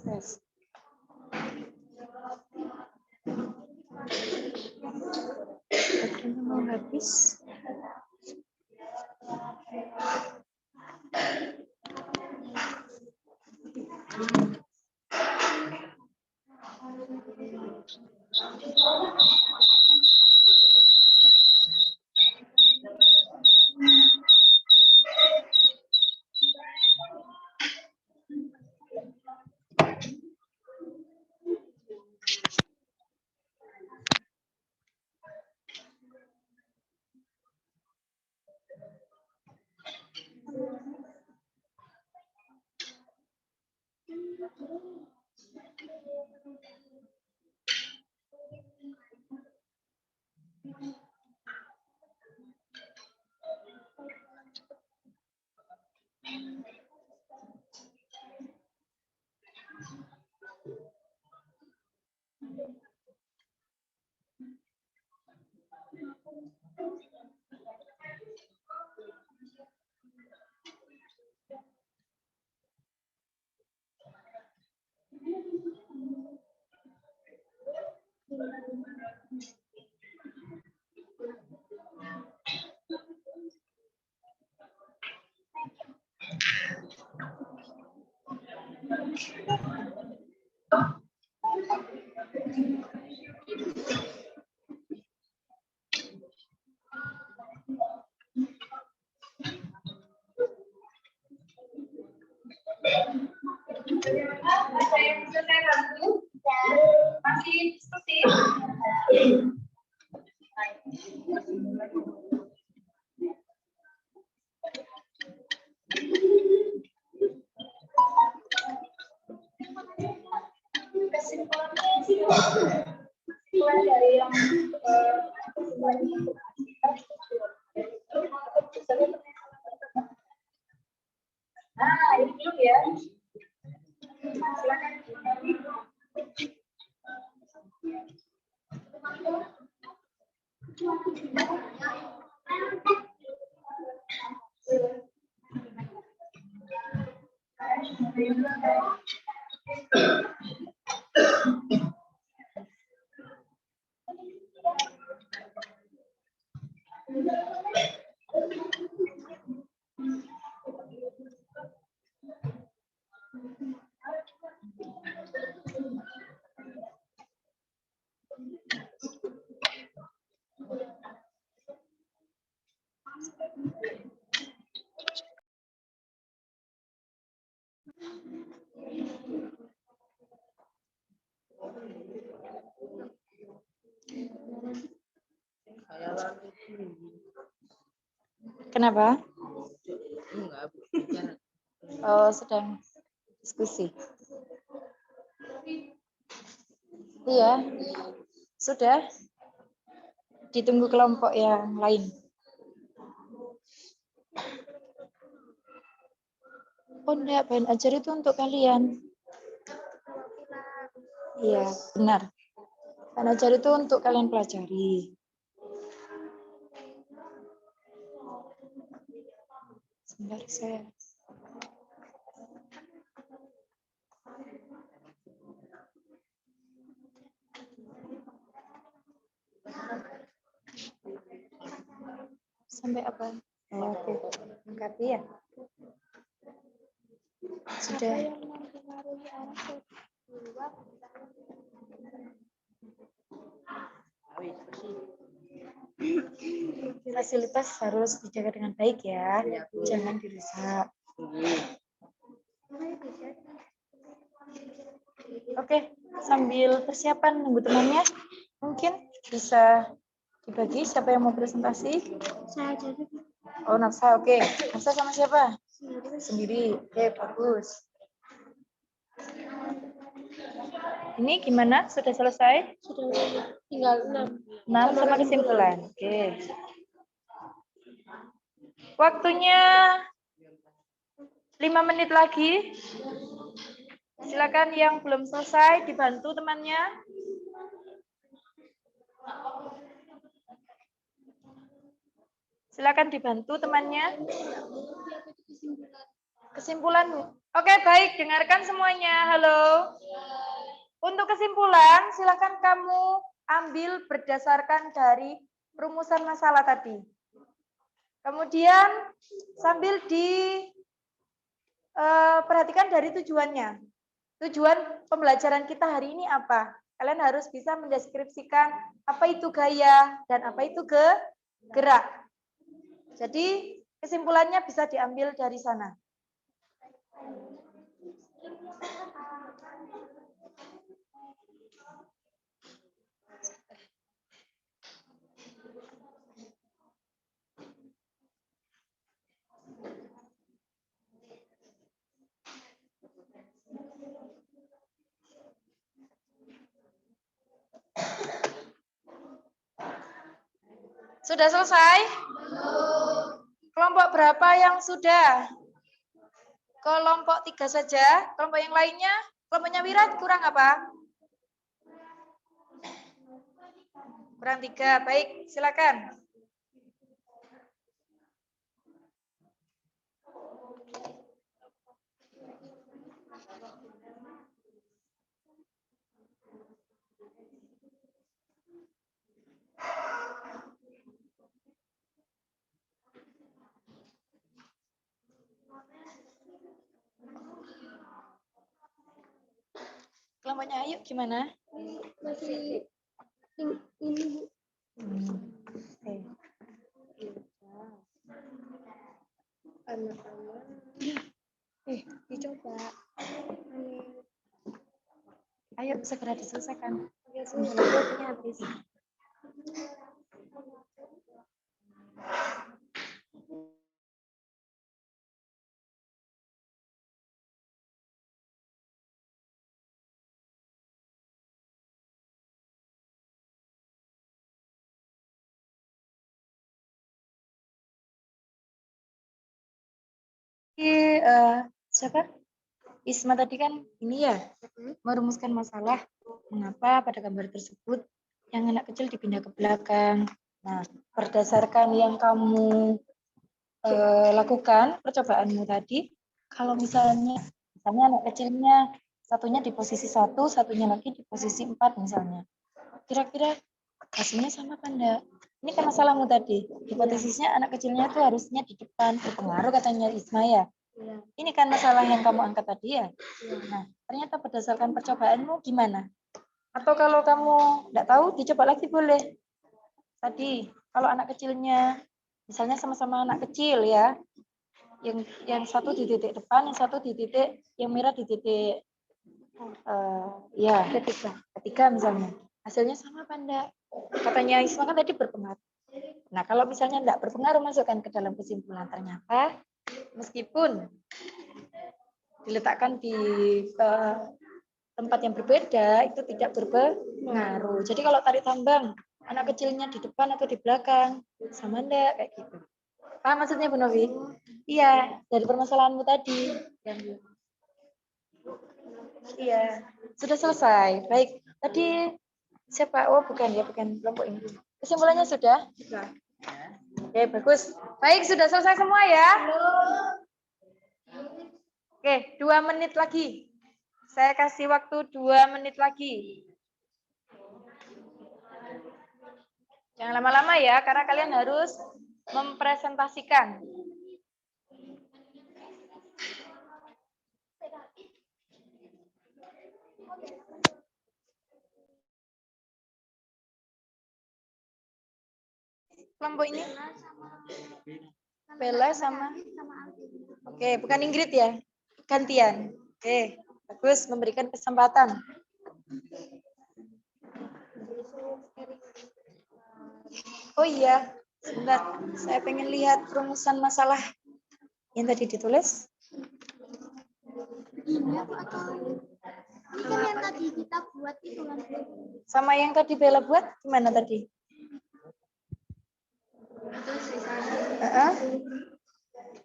Proses. Baterainya mau habis. Masih diskusi. Kesimpulan dari yang ini dulu ya. Silakan. Kenapa? Enggak, bicara. Oh, sedang diskusi. Iya, sudah. Ditunggu kelompok yang lain. Oh, enggak, bahan ajar itu untuk kalian. Iya, benar. Bahan ajar itu untuk kalian pelajari. Sebentar, saya. Sampai apa? Oh, oke. Lengkapi ya? Sudah. Fasilitas harus dijaga dengan baik ya. Jangan dirusak. Oke, sambil persiapan nunggu temannya, mungkin bisa dibagi siapa yang mau presentasi? Saya jadi Oh, Nafsa, oke. Nafsa sama siapa? Sendiri. Oke, bagus. Ini gimana? Sudah selesai? sudah tinggal 6. 6 sama kesimpulan. Oke. Waktunya 5 menit lagi. Silakan yang belum selesai dibantu temannya. Silakan dibantu temannya. Kesimpulan. Oke, baik. Dengarkan semuanya. Halo. Untuk kesimpulan, silakan kamu ambil berdasarkan dari rumusan masalah tadi. Kemudian sambil perhatikan dari tujuannya. Tujuan pembelajaran kita hari ini apa? Kalian harus bisa mendeskripsikan apa itu gaya dan apa itu gerak. Jadi kesimpulannya bisa diambil dari sana. Sudah selesai? Kelompok berapa yang sudah? Kelompok 3 saja. Kelompok yang lainnya? Kelompoknya Wira kurang apa? Kurang 3. Baik, silakan. Kelompoknya Ayu gimana? Masih ini Oke. anak-anak. Dicoba. Ayo segera diselesaikan. Ya sih, waktunya habis. Siapa? Isma tadi kan ini ya, merumuskan masalah mengapa pada gambar tersebut yang anak kecil dipindah ke belakang. Nah, berdasarkan yang kamu lakukan percobaanmu tadi, kalau misalnya anak kecilnya satunya di posisi 1, satunya lagi di posisi 4 misalnya. Kira-kira hasilnya sama kan enggak? Ini kan masalahmu tadi. Hipotesisnya anak kecilnya itu harusnya di depan, berpengaruh katanya Isma ya. Ini kan masalah yang kamu angkat tadi ya. Nah, ternyata berdasarkan percobaanmu gimana? Atau kalau kamu enggak tahu, dicoba lagi boleh. Tadi, kalau anak kecilnya, misalnya sama-sama anak kecil ya, yang satu di titik depan, yang satu di titik, yang merah di titik ketiga misalnya. Hasilnya sama apa enggak? Katanya Isma kan tadi berpengaruh. Nah, kalau misalnya enggak berpengaruh, masukkan ke dalam kesimpulan. Ternyata, meskipun diletakkan di tempat yang berbeda, itu tidak berpengaruh. Jadi kalau tarik tambang, anak kecilnya di depan atau di belakang, sama enggak? Kayak gitu. Paham maksudnya Bu Novi? Iya, dari permasalahanmu tadi. Iya, sudah selesai. Baik, tadi siapa? Oh, bukan ya, bukan kelompok ini. Kesimpulannya sudah? Sudah. Oke, bagus. Baik, sudah selesai semua ya? Oke, 2 menit lagi. Saya kasih waktu 2 menit lagi. Jangan lama-lama ya, karena kalian harus mempresentasikan. Kelompok ini Bella sama Oke, bukan Ingrid ya, gantian. Oke, bagus, memberikan kesempatan. Oh iya, sebentar, saya pengen lihat rumusan masalah yang tadi ditulis. Ini aku atau ini kan yang tadi kita buat itu kan. Sama yang tadi Bella buat, gimana tadi?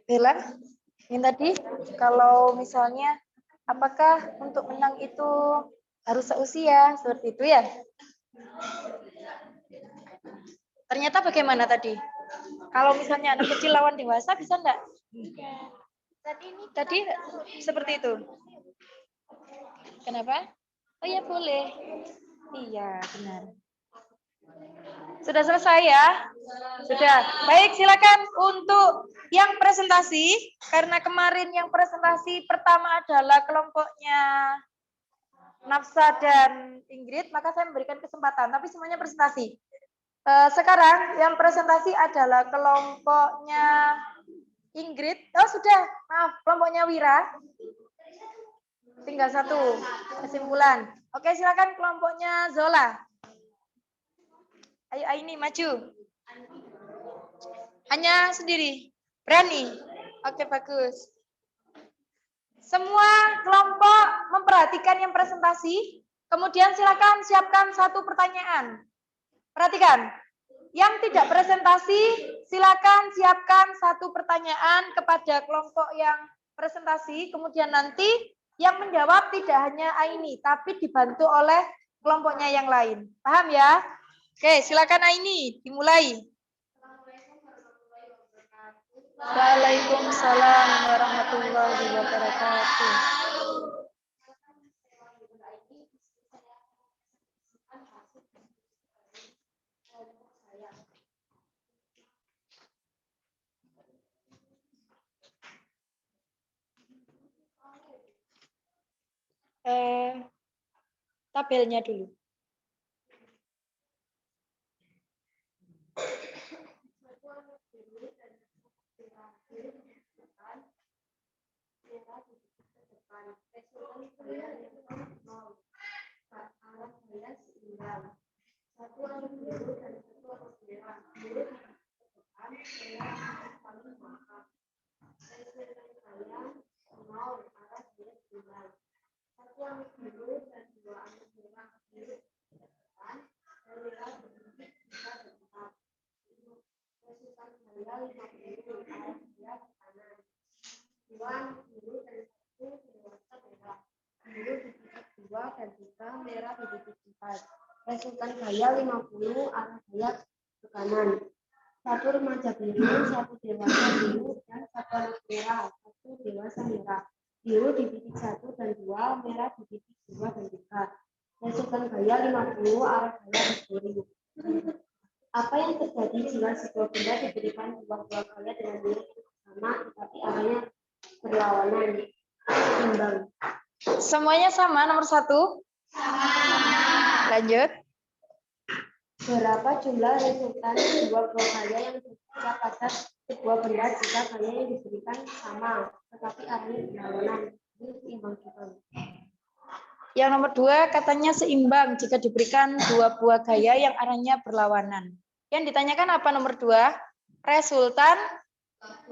Bella, yang tadi kalau misalnya apakah untuk menang itu harus seusia seperti itu ya? Ternyata bagaimana tadi? Kalau misalnya anak kecil lawan dewasa bisa enggak? Tadi seperti itu. Kenapa? Oh ya boleh. Iya, benar. Sudah selesai ya? Sudah. Baik, silakan untuk yang presentasi. Karena kemarin yang presentasi pertama adalah kelompoknya Nafsa dan Ingrid, maka saya memberikan kesempatan. Tapi semuanya presentasi. Sekarang yang presentasi adalah kelompoknya Ingrid. Oh sudah, maaf, kelompoknya Wira. Tinggal satu kesimpulan. Oke, silakan kelompoknya Zola. Ayo Aini maju. Hanya sendiri. Berani. Oke, bagus. Semua kelompok memperhatikan yang presentasi. Kemudian silakan siapkan satu pertanyaan. Perhatikan. Yang tidak presentasi, silakan siapkan satu pertanyaan kepada kelompok yang presentasi. Kemudian nanti yang menjawab tidak hanya Aini, tapi dibantu oleh kelompoknya yang lain. Paham ya? Oke, silakan Aini, dimulai. Waalaikumsalam warahmatullahi wabarakatuh. Tabelnya dulu. Resultan gaya 50 arah gaya ke kanan. Satu remaja biru, satu dewasa biru, dan satu anak merah, satu dewasa merah. Biru di titik 1 dan 2, merah di titik 2 dan 3. Resultan gaya 50 arah gaya ke kiri. Apa yang terjadi jika sebuah benda diberikan dua buah gaya dengan nilai yang sama, tetapi arahnya berlawanan? Imbang. Semuanya sama, nomor 1. Lanjut. Berapa jumlah resultan dua buah gaya yang tercipta pada sebuah benda jika gaya yang diberikan sama, tetapi arahnya berlawanan? Ini seimbang juga. Yang nomor 2 katanya seimbang jika diberikan dua buah gaya yang arahnya berlawanan. Yang ditanyakan apa nomor 2? Resultan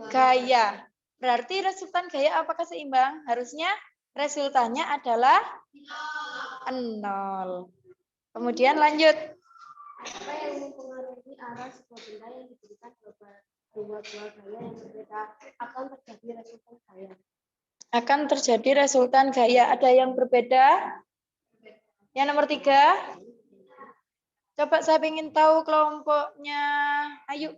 gaya. Berarti resultan gaya apakah seimbang? Harusnya resultannya adalah 0. Kemudian lanjut. Apa yang mempengaruhi arah sebuah benda yang diberikan dua buah gaya yang berbeda akan terjadi resultan gaya? Akan terjadi resultan gaya. Ada yang berbeda? Yang nomor 3. Coba saya ingin tahu kelompoknya. Ayo.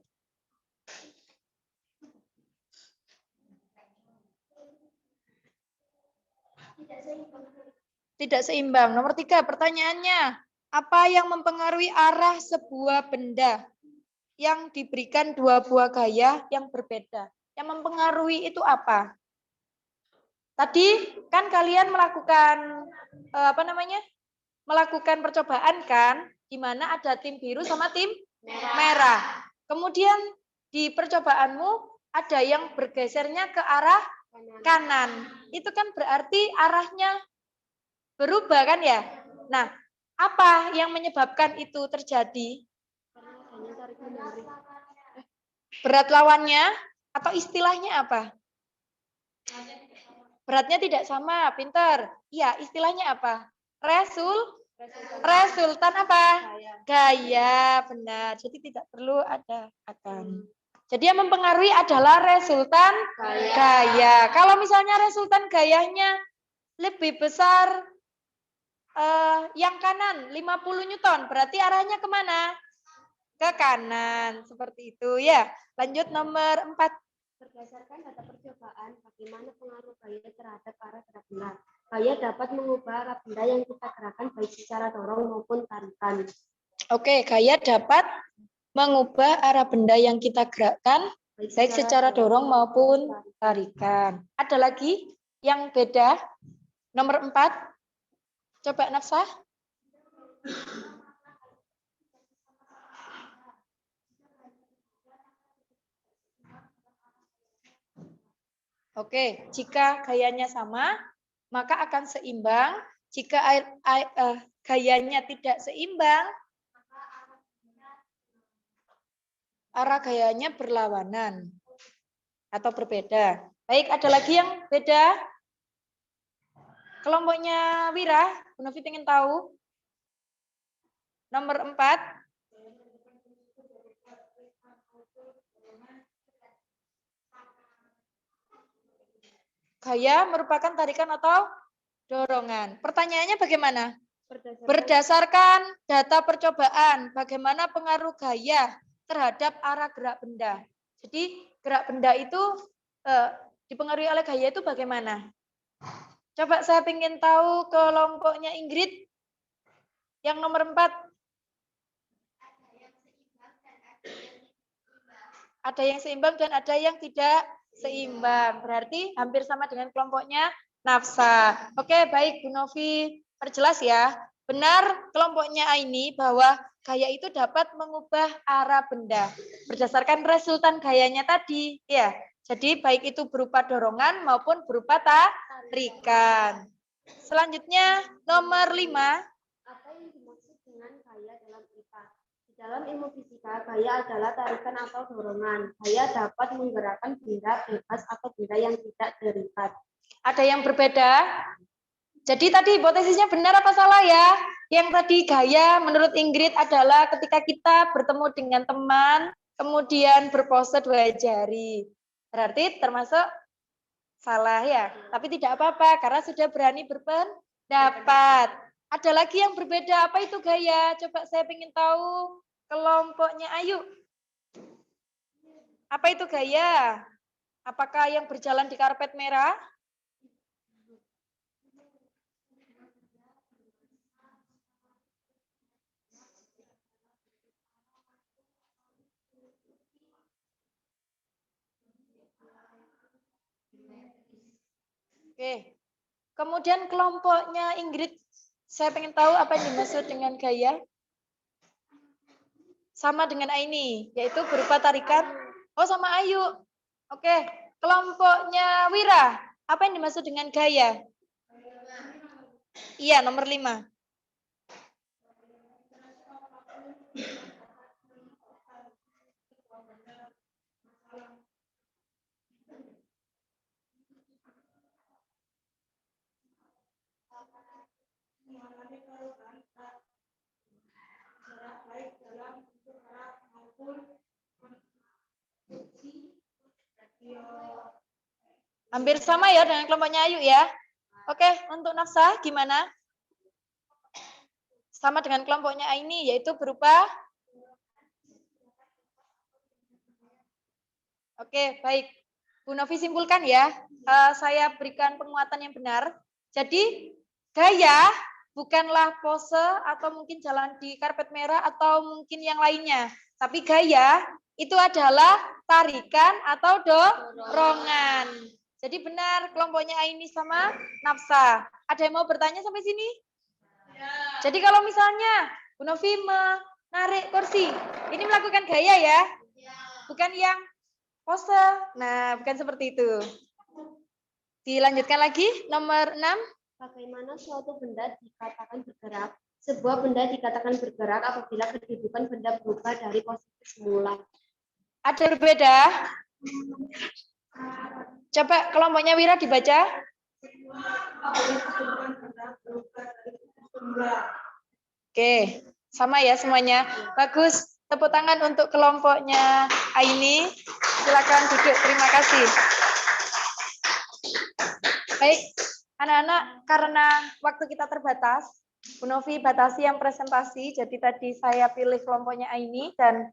Tidak seimbang. Nomor 3 pertanyaannya. Apa yang mempengaruhi arah sebuah benda yang diberikan dua buah gaya yang berbeda? Yang mempengaruhi itu apa? Tadi kan kalian melakukan melakukan percobaan kan, di mana ada tim biru sama tim merah. Kemudian di percobaanmu ada yang bergesernya ke arah kanan. Itu kan berarti arahnya berubah kan ya? Nah, apa yang menyebabkan itu terjadi? Berat lawannya atau istilahnya apa? Beratnya tidak sama, pinter. Iya, istilahnya apa? Resultan apa? Gaya, benar. Jadi tidak perlu ada akan. Jadi yang mempengaruhi adalah resultan gaya. Kalau misalnya resultan gayanya lebih besar yang kanan 50 Newton, berarti arahnya kemana? Ke kanan, seperti itu ya. Lanjut nomor 4. Berdasarkan data percobaan, bagaimana pengaruh gaya terhadap arah gerak benda. Gaya dapat mengubah arah benda yang kita gerakan baik secara dorong maupun tarikan. Oke, gaya dapat mengubah arah benda yang kita gerakkan baik secara dorong maupun tarikan. Ada lagi yang beda? Nomor 4. Coba Nafsah. Oke, jika gayanya sama, maka akan seimbang. Jika gayanya tidak seimbang, arah gayanya berlawanan atau berbeda. Baik, ada lagi yang beda? Kelompoknya Wira, Bu Novi ingin tahu. Nomor 4. Gaya merupakan tarikan atau dorongan. Pertanyaannya bagaimana? Berdasarkan data percobaan, bagaimana pengaruh gaya terhadap arah gerak benda. Jadi gerak benda itu dipengaruhi oleh gaya itu bagaimana? Coba saya ingin tahu kelompoknya Ingrid. Yang nomor 4. Ada yang seimbang dan ada yang tidak seimbang. Berarti hampir sama dengan kelompoknya Nafsah. Oke, baik Bu Novi perjelas ya. Benar kelompoknya Aini bahwa gaya itu dapat mengubah arah benda berdasarkan resultan gayanya tadi. Ya, jadi baik itu berupa dorongan maupun berupa tarikan. Selanjutnya nomor 5. Apa yang dimaksud dengan gaya dalam IPA? Di dalam ilmu fisika, gaya adalah tarikan atau dorongan. Gaya dapat menggerakkan benda bebas atau benda yang tidak terikat. Ada yang berbeda? Jadi tadi hipotesisnya benar apa salah ya? Yang tadi gaya menurut Ingrid adalah ketika kita bertemu dengan teman, kemudian berpose 2 jari. Berarti termasuk salah ya? Tapi tidak apa-apa, karena sudah berani berpendapat. Ada lagi yang berbeda, apa itu gaya? Coba saya ingin tahu kelompoknya Ayu. Apa itu gaya? Apakah yang berjalan di karpet merah? Oke. Kemudian kelompoknya Ingrid, saya ingin tahu apa yang dimaksud dengan gaya. Sama dengan Aini, yaitu berupa tarikan. Oh, sama Ayu. Oke. Kelompoknya Wira, apa yang dimaksud dengan gaya? Iya, nomor 5. Hampir sama ya dengan kelompoknya Ayu ya. Oke, untuk Nafsah gimana? Sama dengan kelompoknya Aini, yaitu berupa. Oke, baik. Bu Novi simpulkan ya. Saya berikan penguatan yang benar. Jadi, gaya bukanlah pose atau mungkin jalan di karpet merah atau mungkin yang lainnya. Tapi gaya itu adalah tarikan atau dorongan. Jadi benar kelompoknya Aini sama Nafsah. Ada yang mau bertanya sampai sini? Jadi kalau misalnya Bu Novi menarik kursi, ini melakukan gaya ya? Bukan yang pose. Nah, bukan seperti itu. Dilanjutkan lagi, nomor 6. Bagaimana suatu benda dikatakan bergerak? Sebuah benda dikatakan bergerak apabila kedudukan benda berubah dari posisi semula. Ada berbeda? Coba kelompoknya Wira dibaca. Oke, sama ya semuanya. Bagus. Tepuk tangan untuk kelompoknya Aini. Silakan duduk. Terima kasih. Baik, anak-anak, karena waktu kita terbatas, Bu Novi batasi yang presentasi. Jadi tadi saya pilih kelompoknya Aini dan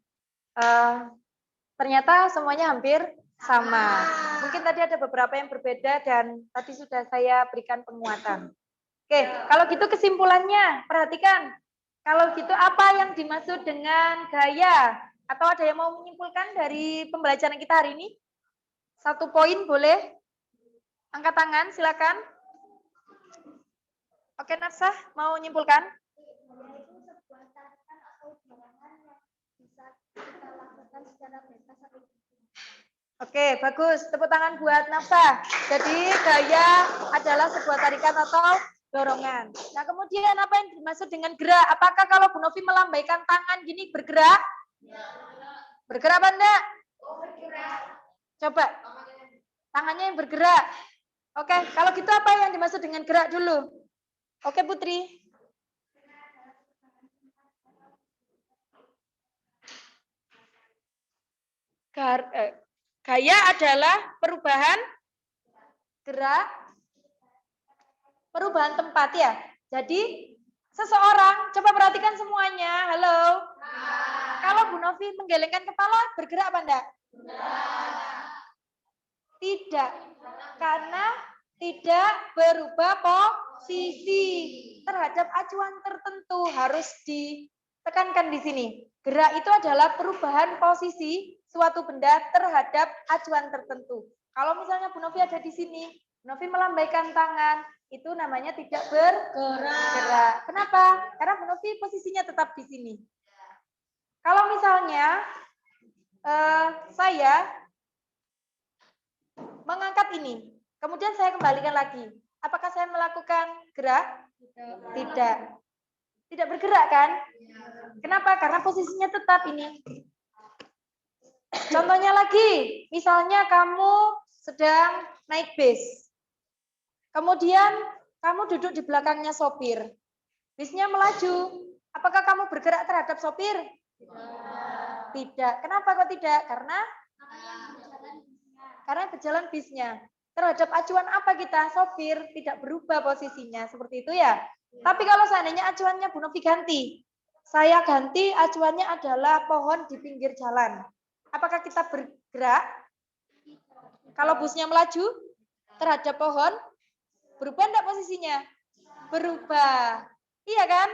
ternyata semuanya hampir Sama. Mungkin tadi ada beberapa yang berbeda dan tadi sudah saya berikan penguatan. Oke, kalau gitu kesimpulannya, perhatikan. Kalau gitu apa yang dimaksud dengan gaya? Atau ada yang mau menyimpulkan dari pembelajaran kita hari ini? 1 poin boleh? Angkat tangan, silakan. Oke, Nafsah, mau menyimpulkan? Oke, bagus. Tepuk tangan buat Nafsah. Jadi gaya adalah sebuah tarikan atau dorongan. Nah, kemudian apa yang dimaksud dengan gerak? Apakah kalau Bu Novi melambaikan tangan gini bergerak? Bergerak apa enggak? Coba. Tangannya yang bergerak. Oke, kalau gitu apa yang dimaksud dengan gerak dulu? Oke, Putri. Gaya adalah perubahan gerak, perubahan tempat ya. Jadi seseorang, coba perhatikan semuanya. Halo. Kalau Bu Novi menggelengkan kepala, bergerak apa enggak? Tidak. Karena tidak berubah posisi terhadap acuan tertentu, harus ditekankan di sini. Gerak itu adalah perubahan posisi suatu benda terhadap acuan tertentu. Kalau misalnya Bu Novi ada di sini, Bu Novi melambaikan tangan, itu namanya tidak bergerak. Kenapa? Karena Bu Novi posisinya tetap di sini. Kalau misalnya saya mengangkat ini, kemudian saya kembalikan lagi. Apakah saya melakukan gerak? Tidak. Tidak bergerak kan? Kenapa? Karena posisinya tetap ini. Contohnya lagi, misalnya kamu sedang naik bis. Kemudian kamu duduk di belakangnya sopir. Bisnya melaju. Apakah kamu bergerak terhadap sopir? Tidak. Kenapa kok tidak? Karena berjalan bisnya. Terhadap acuan apa kita? Sopir, tidak berubah posisinya. Seperti itu ya. Tapi kalau seandainya acuannya Bu Novi ganti. Saya ganti acuannya adalah pohon di pinggir jalan. Apakah kita bergerak? Kalau busnya melaju terhadap pohon, berubah enggak posisinya? Berubah. Iya kan?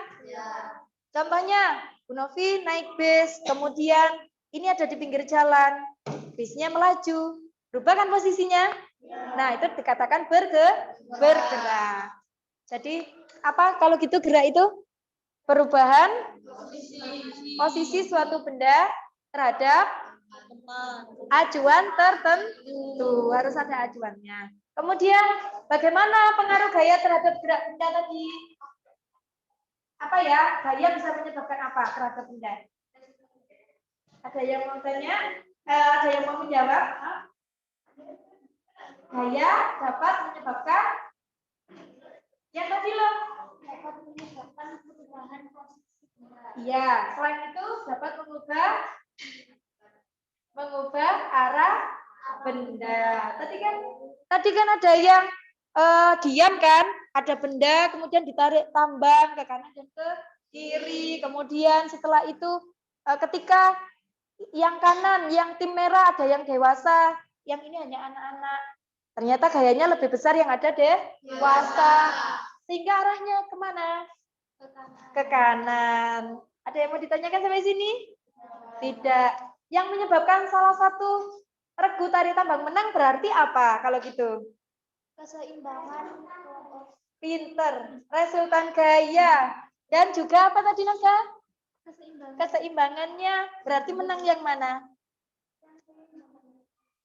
Contohnya, Bu Novi naik bis, kemudian ini ada di pinggir jalan. Bisnya melaju. Berubah kan posisinya? Nah, itu dikatakan bergerak. Jadi, apa kalau gitu gerak itu? Perubahan posisi suatu benda terhadap acuan tertentu. Harus ada acuannya. Kemudian, bagaimana pengaruh gaya terhadap gerak benda tadi? Apa ya? Gaya bisa menyebabkan apa terhadap benda? Ada yang mau tanya? Ada yang mau menjawab? Gaya dapat menyebabkan yang tadi loh. Dapat menyebabkan perubahan posisi. Iya, selain itu dapat mengubah arah benda. Tadi kan ada yang diam kan? Ada benda kemudian ditarik tambang ke kanan dan ke kiri. Kemudian setelah itu ketika yang kanan, yang tim merah ada yang dewasa, yang ini hanya anak-anak. Ternyata gayanya lebih besar yang ada dewasa. Sehingga arahnya kemana? Ke kanan. Ada yang mau ditanyakan sampai sini? Tidak. Yang menyebabkan salah satu regu tari tambang menang berarti apa kalau gitu? Keseimbangan. Pinter. Resultan gaya. Dan juga apa tadi Nasa? Keseimbangannya. Berarti menang yang mana?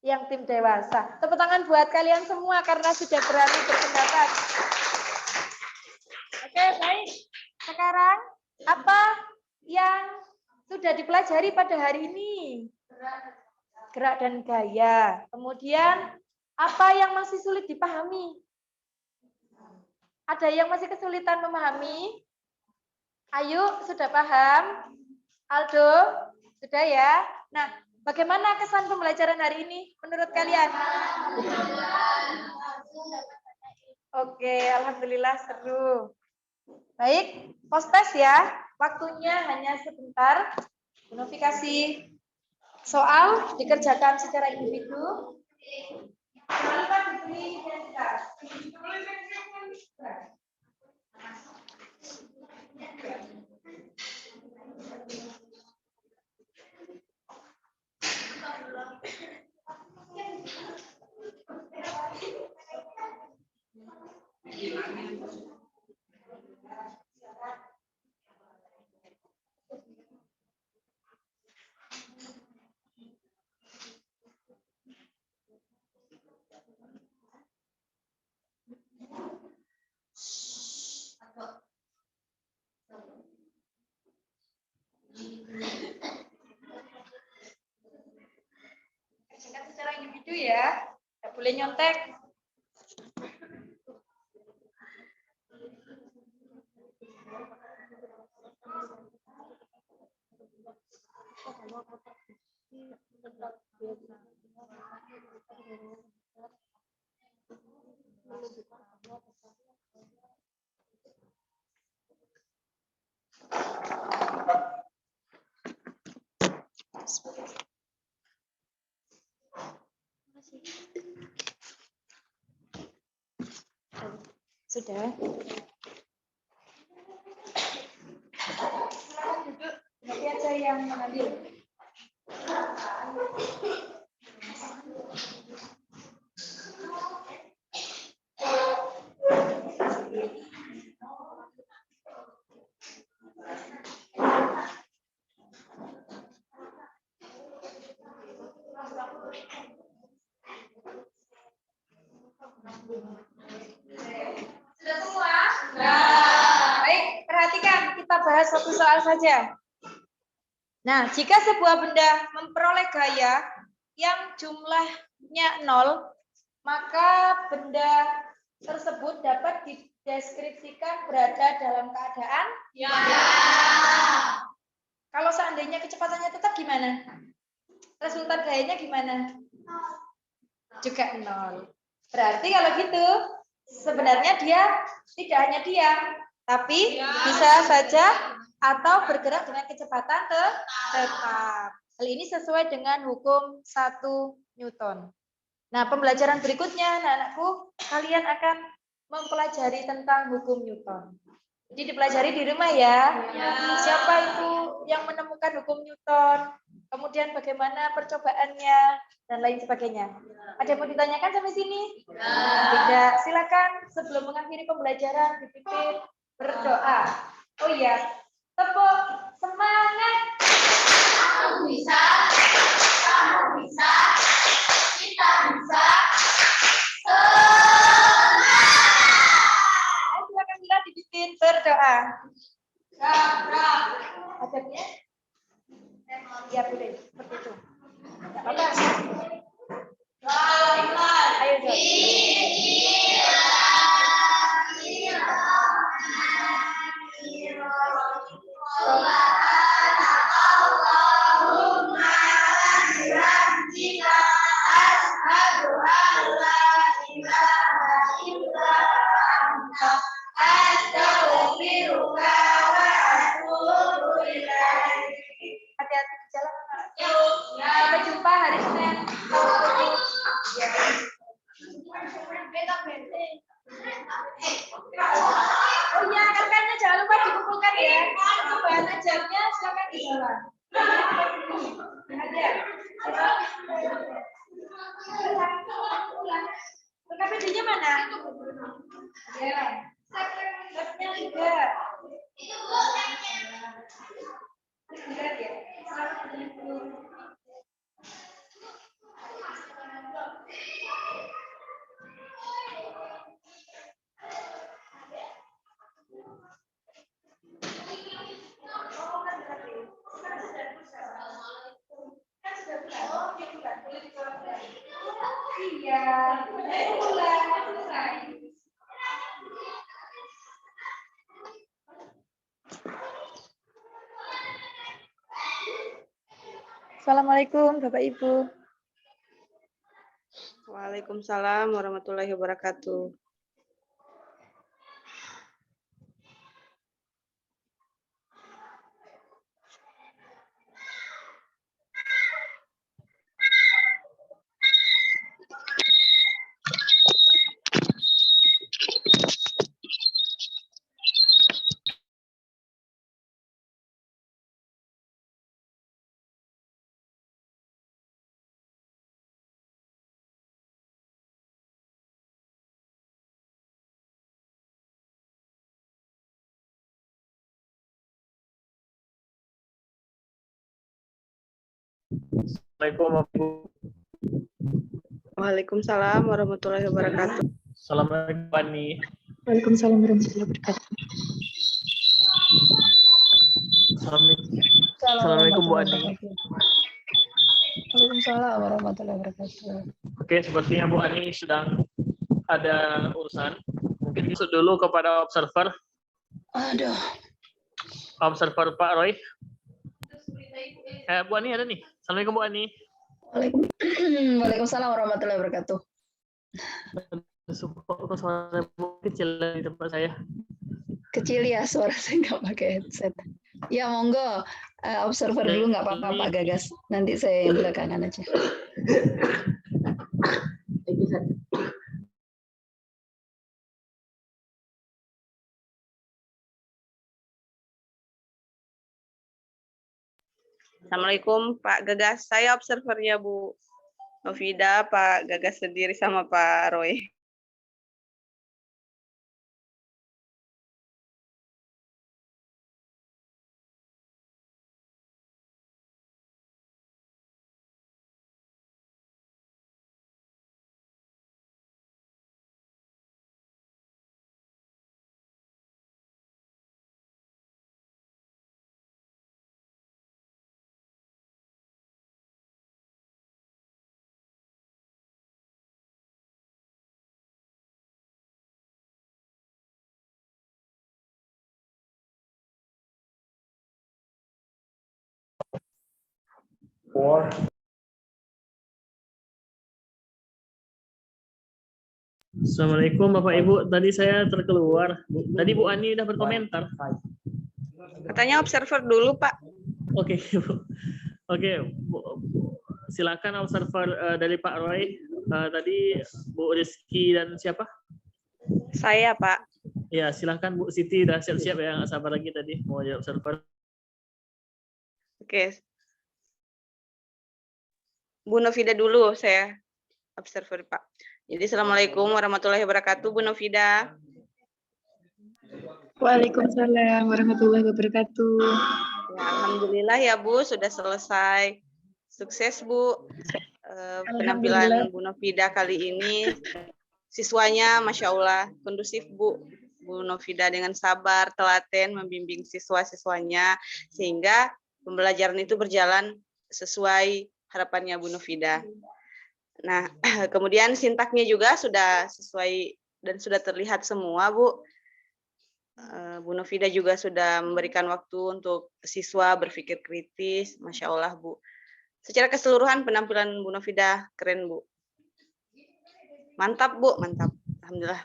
Yang tim dewasa. Tepuk tangan buat kalian semua karena sudah berani berpendapat. Oke, baik. Sekarang apa yang sudah dipelajari pada hari ini? Gerak dan gaya. Kemudian apa yang masih sulit dipahami? Ada yang masih kesulitan memahami? Ayu, sudah paham? Aldo, sudah ya? Nah, bagaimana kesan pembelajaran hari ini menurut kalian? Oke, alhamdulillah seru. Baik, post test ya. Waktunya hanya sebentar. Bu Novi kasih Soal dikerjakan secara individu. Jangan lupa diberi identitas. Kerjakan secara individu ya, tidak boleh nyontek. Sudah. Silakan duduk. Nanti aja yang mengambil. Sudah semua? Baik, perhatikan kita bahas satu soal saja. Nah, jika sebuah benda memperoleh gaya yang jumlahnya 0, maka benda tersebut dapat dideskripsikan berada dalam keadaan ya. Kalau seandainya kecepatannya tetap gimana? Resultan gayanya gimana? Juga 0. Berarti kalau gitu sebenarnya dia tidak hanya diam, tapi bisa saja atau bergerak dengan kecepatan tetap. Hal ini sesuai dengan hukum 1 Newton. Nah, pembelajaran berikutnya, anak-anakku, kalian akan mempelajari tentang hukum Newton. Jadi dipelajari di rumah ya. Siapa itu yang menemukan hukum Newton? Kemudian bagaimana percobaannya dan lain sebagainya. Ada yang mau ditanyakan sampai sini? Tidak. Silakan sebelum mengakhiri pembelajaran dipimpin berdoa. Oh iya, tepuk semangat. Aku bisa, kamu bisa, kita bisa. Silakan bila dipimpin berdoa. Adabnya? Ya boleh, seperti itu. Tidak apa-apa. Ayo, Jod. Hati-hati di jalan. Sampai jumpa hari Senin. Oh iya, rekannya jangan lupa dikumpulkan ya. Bahan ajarnya silakan dibawa. Ada. PKPD-nya mana? Ya. Labnya juga. Lihat ya. Iya. Assalamualaikum Bapak Ibu. Waalaikumsalam warahmatullahi wabarakatuh. Assalamualaikum Ibu. Waalaikumsalam warahmatullahi wabarakatuh. Assalamualaikum Bu Ani. Waalaikumsalam warahmatullahi wabarakatuh. Assalamualaikum Bu Ani. Waalaikumsalam warahmatullahi wabarakatuh. Oke, sepertinya Bu Ani sedang ada urusan. Mungkin masuk dulu kepada observer. Aduh. Observer Pak Roy. Bu Ani ada nih. Assalamualaikum Bu Ani. Waalaikumsalam warahmatullahi wabarakatuh. Kok suara Bu kecil di tempat saya? Kecil ya, suara saya nggak pakai headset. Ya monggo, observer dulu nggak apa-apa Pak Gagas. Nanti saya yang belakangan aja. Assalamualaikum Pak Gagas. Saya observernya Bu Novida, Pak Gagas sendiri sama Pak Roy. Assalamualaikum Bapak Ibu. Tadi saya terkeluar. Tadi Bu Ani udah berkomentar. Katanya observer dulu Pak. Oke, Bu. Oke, silakan observer dari Pak Roy. Tadi Bu Rizky dan siapa? Saya Pak. Ya, silakan Bu Siti udah siap-siap ya, nggak sabar lagi tadi mau jadi observer. Oke. Bu Novida dulu, saya observer Pak. Jadi Assalamualaikum warahmatullahi wabarakatuh, Bu Novida. Waalaikumsalam warahmatullahi wabarakatuh. Ya, alhamdulillah ya Bu, sudah selesai. Sukses Bu. Penampilan Bu Novida kali ini. Siswanya Masya Allah, kondusif Bu. Bu Novida dengan sabar, telaten, membimbing siswa-siswanya, sehingga pembelajaran itu berjalan sesuai harapannya Bu Novida. Nah, kemudian sintaknya juga sudah sesuai dan sudah terlihat semua, Bu. Bu Novida juga sudah memberikan waktu untuk siswa berpikir kritis, Masya Allah, Bu. Secara keseluruhan penampilan Bu Novida keren, Bu. Mantap, Bu, mantap. Alhamdulillah.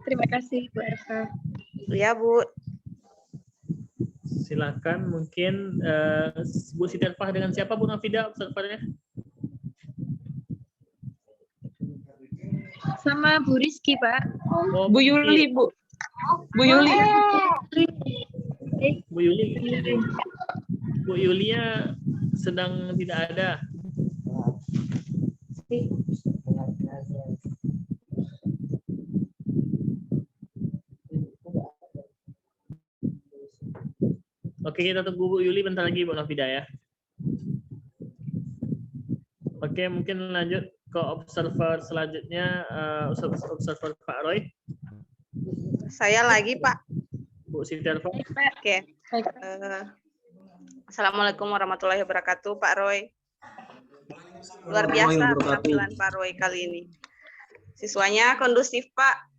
Terima kasih Bu Erva. Ya, Bu. Silakan mungkin Bu Siti Arfah dengan siapa Bu Novida observernya? Sama Bu Rizky, Pak. Oh, Bu Yuli, Bu. Bu Yuli. Bu Yuli. Bu Yulia sedang tidak ada. Oke, kita tunggu Bu Yuli bentar lagi Bu Novida ya. Oke, mungkin lanjut ke observer selanjutnya, observer Pak Roy. Saya lagi, Pak. Bu Siti Arfah. Oke. Assalamualaikum warahmatullahi wabarakatuh, Pak Roy. Luar biasa penampilan Pak Roy kali ini. Siswanya kondusif, Pak.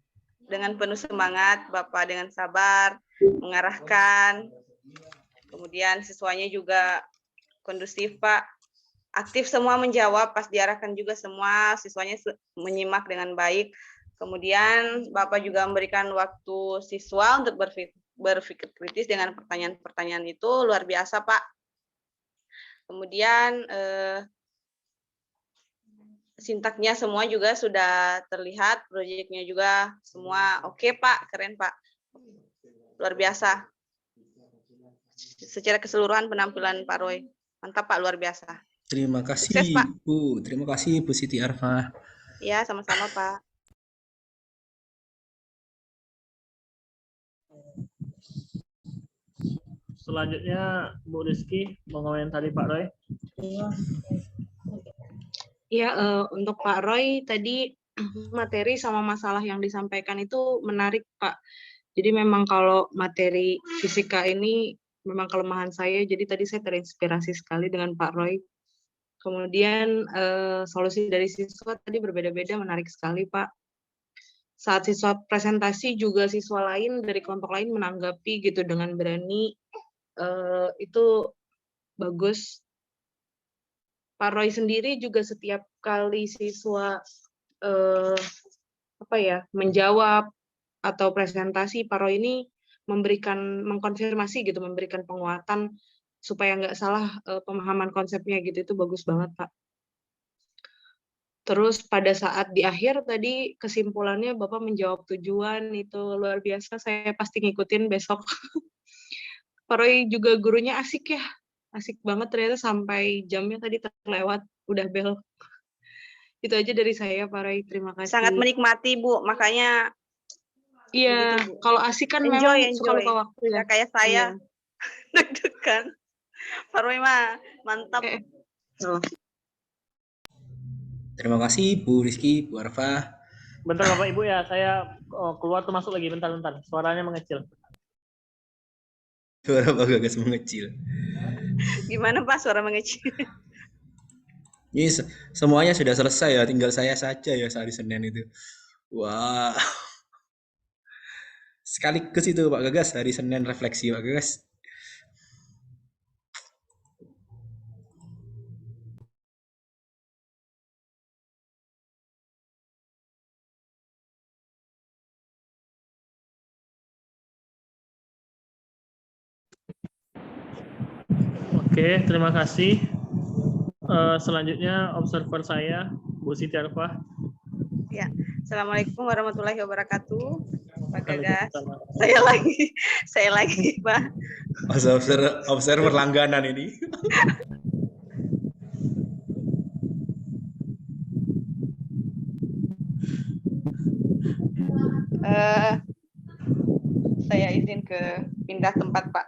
Dengan penuh semangat, Bapak dengan sabar, mengarahkan. Kemudian siswanya juga kondusif, Pak. Aktif semua menjawab, pas diarahkan juga semua siswanya menyimak dengan baik. Kemudian Bapak juga memberikan waktu siswa untuk berpikir kritis dengan pertanyaan-pertanyaan itu, luar biasa, Pak. Kemudian sintaknya semua juga sudah terlihat, proyeknya juga semua oke, Pak, keren, Pak. Luar biasa. Secara keseluruhan penampilan Pak Roy. Mantap, Pak, luar biasa. Terima kasih, Sukses, Pak. Bu. Terima kasih, Bu Siti Arfah. Ya, sama-sama, Pak. selanjutnya Bu Rizky mau komentari Pak Roy. Ya, untuk Pak Roy tadi materi sama masalah yang disampaikan itu menarik, Pak. Jadi memang kalau materi fisika ini memang kelemahan saya, jadi tadi saya terinspirasi sekali dengan Pak Roy. Kemudian solusi dari siswa tadi berbeda-beda, menarik sekali, Pak. Saat siswa presentasi juga siswa lain dari kelompok lain menanggapi gitu dengan berani, itu bagus. Pak Roy sendiri juga setiap kali siswa menjawab atau presentasi, Pak Roy ini mengkonfirmasi gitu, memberikan penguatan supaya nggak salah pemahaman konsepnya gitu, itu bagus banget, Pak. Terus pada saat di akhir tadi kesimpulannya Bapak menjawab tujuan, itu luar biasa, saya pasti ngikutin besok. Pak Roy juga gurunya asik ya, asik banget ternyata sampai jamnya tadi terlewat, udah bel. Itu aja dari saya, Pak Roy, terima kasih. Sangat menikmati, Bu, makanya iya, begitu, Bu. kalau asik kan memang suka lupa waktu ya. Ya, kayak saya, deg-degan. Pak Roy mah mantap. Terima kasih Bu Rizky, Bu Arfa. Bentar Bapak Ibu ya, saya keluar tuh masuk lagi, bentar. Suaranya mengecil. Suara Pak Gagas mengecil. Gimana Pak suara mengecil? Ini semuanya sudah selesai ya, tinggal saya saja ya hari Senin itu. Wah. Sekaligus itu Pak Gagas, hari Senin refleksi Pak Gagas. Oke, terima kasih. Selanjutnya observer saya, Bu Siti Arfah. Ya, Assalamualaikum warahmatullahi wabarakatuh. Pak Gagas, saya lagi, Pak. Observer langganan ini. Saya izin ke pindah tempat, Pak.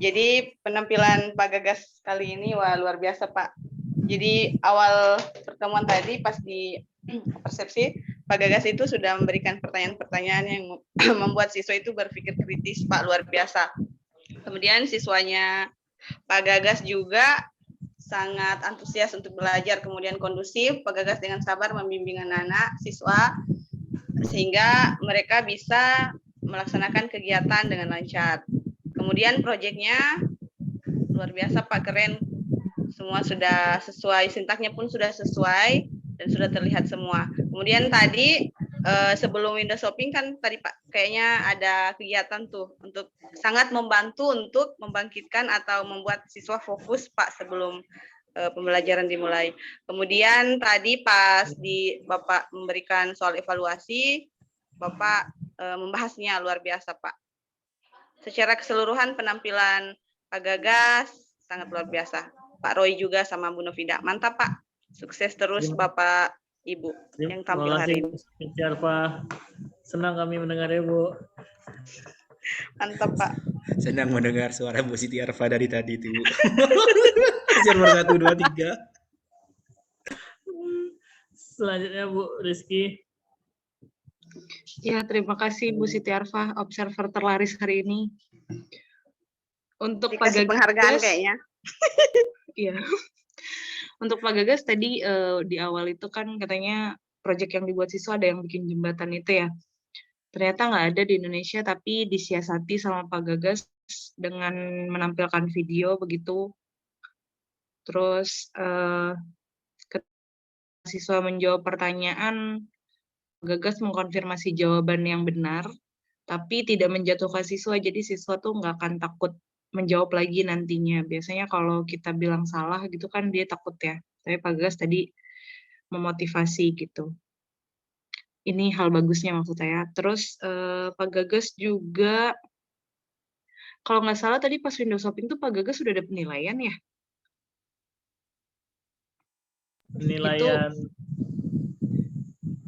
Jadi penampilan Pak Gagas kali ini wah luar biasa, Pak. Jadi awal pertemuan tadi pas di persepsi, Pak Gagas itu sudah memberikan pertanyaan-pertanyaan yang membuat siswa itu berpikir kritis, Pak, luar biasa. Kemudian siswanya Pak Gagas juga sangat antusias untuk belajar, kemudian kondusif, Pak Gagas dengan sabar membimbing anak-anak siswa sehingga mereka bisa melaksanakan kegiatan dengan lancar. Kemudian proyeknya luar biasa, Pak, keren. Semua sudah sesuai, sintaknya pun sudah sesuai dan sudah terlihat semua. Kemudian tadi sebelum window shopping kan tadi Pak kayaknya ada kegiatan tuh untuk sangat membantu untuk membangkitkan atau membuat siswa fokus, Pak, sebelum pembelajaran dimulai. Kemudian tadi pas Bapak memberikan soal evaluasi, Bapak membahasnya luar biasa, Pak. Secara keseluruhan penampilan Pak Gagas sangat luar biasa. Pak Roy juga sama Bu Novida. Mantap, Pak. Sukses terus Bapak Ibu yang tampil hari ini. Terima kasih, senang kami mendengarnya, Bu. Mantap, Pak. Senang mendengar suara Bu Siti Arfa dari tadi itu, Bu. Nomor 1, 2, 3. Selanjutnya Bu Rizky. Ya, terima kasih Bu Siti Arfa, observer terlaris hari ini. Untuk Pak Gagas, penghargaan kayaknya. Iya. Untuk Pak Gagas tadi di awal itu kan katanya proyek yang dibuat siswa ada yang bikin jembatan itu ya. Ternyata nggak ada di Indonesia, tapi disiasati sama Pak Gagas dengan menampilkan video begitu. Terus ketika siswa menjawab pertanyaan, Gagas mengkonfirmasi jawaban yang benar, tapi tidak menjatuhkan siswa, jadi siswa tuh nggak akan takut menjawab lagi nantinya. Biasanya kalau kita bilang salah gitu kan dia takut ya, tapi Pak Gagas tadi memotivasi gitu. Ini hal bagusnya maksud saya. Terus Pak Gagas juga, kalau nggak salah tadi pas window shopping tuh Pak Gagas sudah ada penilaian ya? Penilaian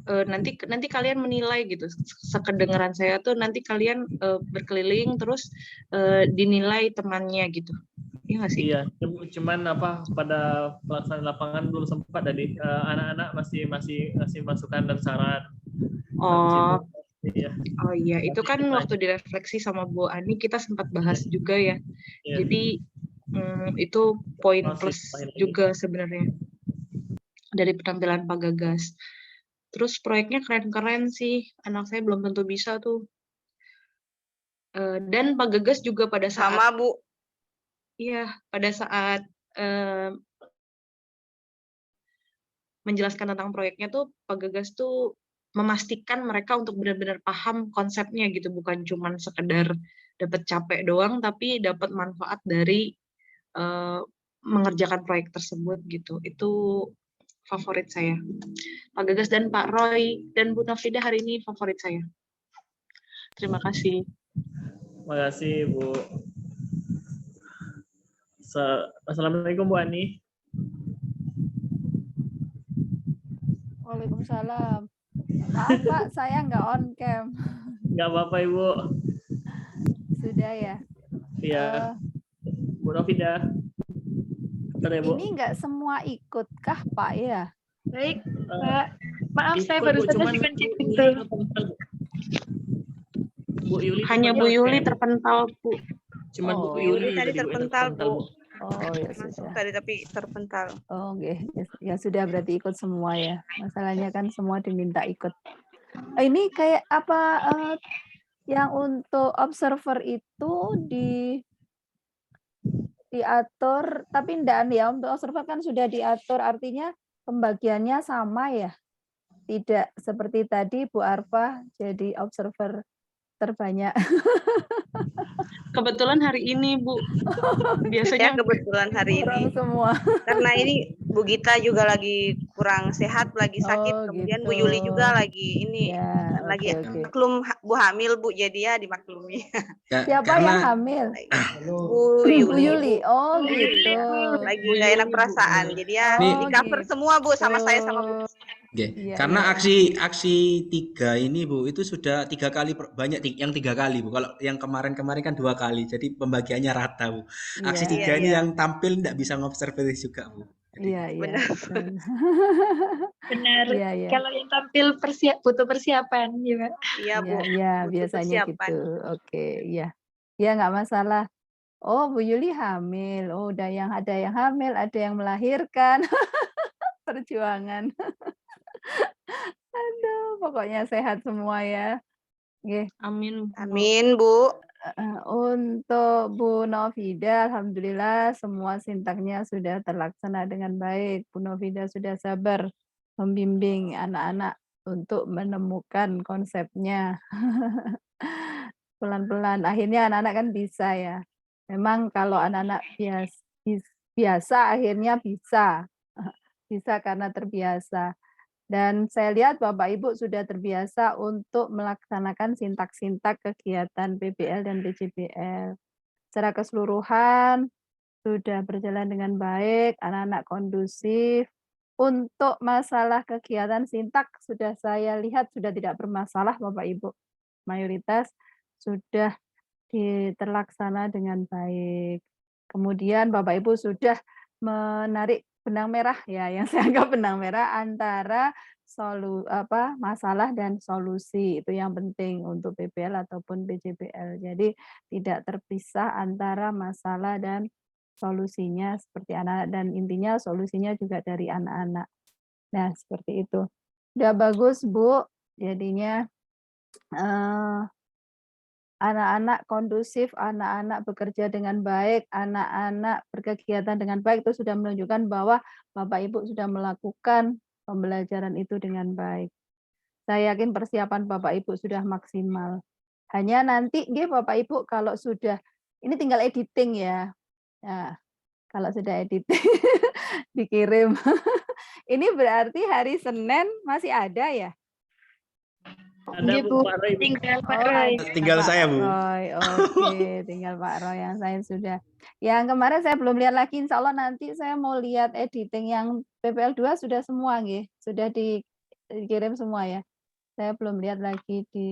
nanti kalian menilai gitu. Sekedengaran saya tuh nanti kalian berkeliling terus dinilai temannya gitu. Iya nggak sih? Iya, cuman pada pelaksanaan lapangan belum sempat tadi. Anak-anak masih ngasih masukan dan saran. Habis itu, iya. Oh iya, itu kan waktu direfleksi sama Bu Ani kita sempat bahas juga ya. Iya. Jadi itu poin Masih plus tambahin lagi. juga sebenarnya dari penampilan Pak Gagas. Terus proyeknya keren-keren sih, anak saya belum tentu bisa tuh. Dan Pak Gagas juga pada saat Sama, Bu. iya, pada saat menjelaskan tentang proyeknya tuh Pak Gagas tuh memastikan mereka untuk benar-benar paham konsepnya gitu, bukan cuman sekedar dapat capek doang, tapi dapat manfaat dari mengerjakan proyek tersebut gitu. Itu favorit saya. Pak Gagas dan Pak Roy dan Bu Nafida hari ini favorit saya. Terima kasih. Terima kasih, Bu. Assalamualaikum, Bu Ani. Waalaikumsalam. Maaf Pak, saya nggak on cam. Nggak apa-apa, Ibu. Sudah ya. Iya. Bu Nafida. Bentar ya, Bu. Ini nggak semua ikut kah Pak ya? Baik, Pak. Maaf, saya Ikut, baru Bu, saja cuman dikunci Bu pintu. Yuli terpental, Bu. Bu Yuli Hanya Bu terpental, Yuli Bu. terpental, Bu. Cuman Bu Oh. Yuli Tadi terpental, Bu. Oh ya Masuk sudah. tadi tapi terpental. Oh oke. Ya sudah berarti ikut semua ya. Masalahnya kan semua diminta ikut. Ini kayak apa yang untuk observer itu diatur, tapi enggak ya, untuk observer kan sudah diatur, artinya pembagiannya sama ya. Tidak seperti tadi Bu Arfa jadi observer terbanyak. Kebetulan hari ini, Bu. Saya Biasanya kebetulan hari Orang ini semua. karena ini Bu Gita juga lagi kurang sehat, lagi sakit. Oh, Kemudian gitu. Bu Yuli juga lagi ini Ya, lagi oke. maklum Bu hamil, Bu, jadi ya dimaklumi. Siapa yang hamil? Bu Bu Yuli. Yuli. Oh gitu. Lagi nggak enak perasaan. Jadi ya Oh, di cover gitu. semua, Bu, sama saya sama Bu. Oke, Iya, karena iya. aksi 3 ini Bu itu sudah 3 kali banyak yang 3 kali Bu. Kalau yang kemarin-kemarin kan 2 kali, jadi pembagiannya rata Bu. Aksi Iya. 3 ini Iya. yang tampil tidak bisa ngobservasi juga Bu. Jadi, Iya, iya. Benar. Betul. Benar. Iya, iya. Kalau yang tampil butuh persiapan, gimana? Iya, Bu. Iya, iya, Butuh biasanya persiapan. gitu. Oke, iya. Iya, nggak masalah. Oh, Bu Yuli hamil. Oh, ada yang hamil, ada yang melahirkan. Perjuangan. Aduh, pokoknya sehat semua ya. Oke. amin. Amin, Bu. Untuk Bu Novida, alhamdulillah semua sintaknya sudah terlaksana dengan baik. Bu Novida sudah sabar membimbing anak-anak untuk menemukan konsepnya. Pelan-pelan, akhirnya anak-anak kan bisa ya. Memang kalau anak-anak biasa, akhirnya bisa. Bisa karena terbiasa. Dan saya lihat Bapak Ibu sudah terbiasa untuk melaksanakan sintak-sintak kegiatan PBL dan PJBL. Secara keseluruhan sudah berjalan dengan baik, anak-anak kondusif. Untuk masalah kegiatan sintak sudah saya lihat sudah tidak bermasalah Bapak Ibu. Mayoritas sudah terlaksana dengan baik. Kemudian Bapak Ibu sudah menarik benang merah ya, yang saya anggap benang merah antara masalah dan solusi, itu yang penting untuk PBL ataupun PJBL. Jadi tidak terpisah antara masalah dan solusinya seperti anak-anak, dan intinya solusinya juga dari anak-anak. Nah, seperti itu. Udah bagus, Bu. Jadinya anak-anak kondusif, anak-anak bekerja dengan baik, anak-anak berkegiatan dengan baik, itu sudah menunjukkan bahwa Bapak Ibu sudah melakukan pembelajaran itu dengan baik. Saya yakin persiapan Bapak Ibu sudah maksimal. Hanya nanti Bapak Ibu kalau sudah, ini tinggal editing ya. Nah, kalau sudah editing dikirim. Ini berarti hari Senin masih ada ya? Ada Bu, Pak Roy. Tinggal Pak Oh, Roy. tinggal Pak saya Bu. Roy. Oke, tinggal Pak Roy, yang saya sudah. Yang kemarin saya belum lihat lagi, insya Allah nanti saya mau lihat editing yang PPL 2 sudah semua, nggih. Sudah dikirim semua ya. Saya belum lihat lagi di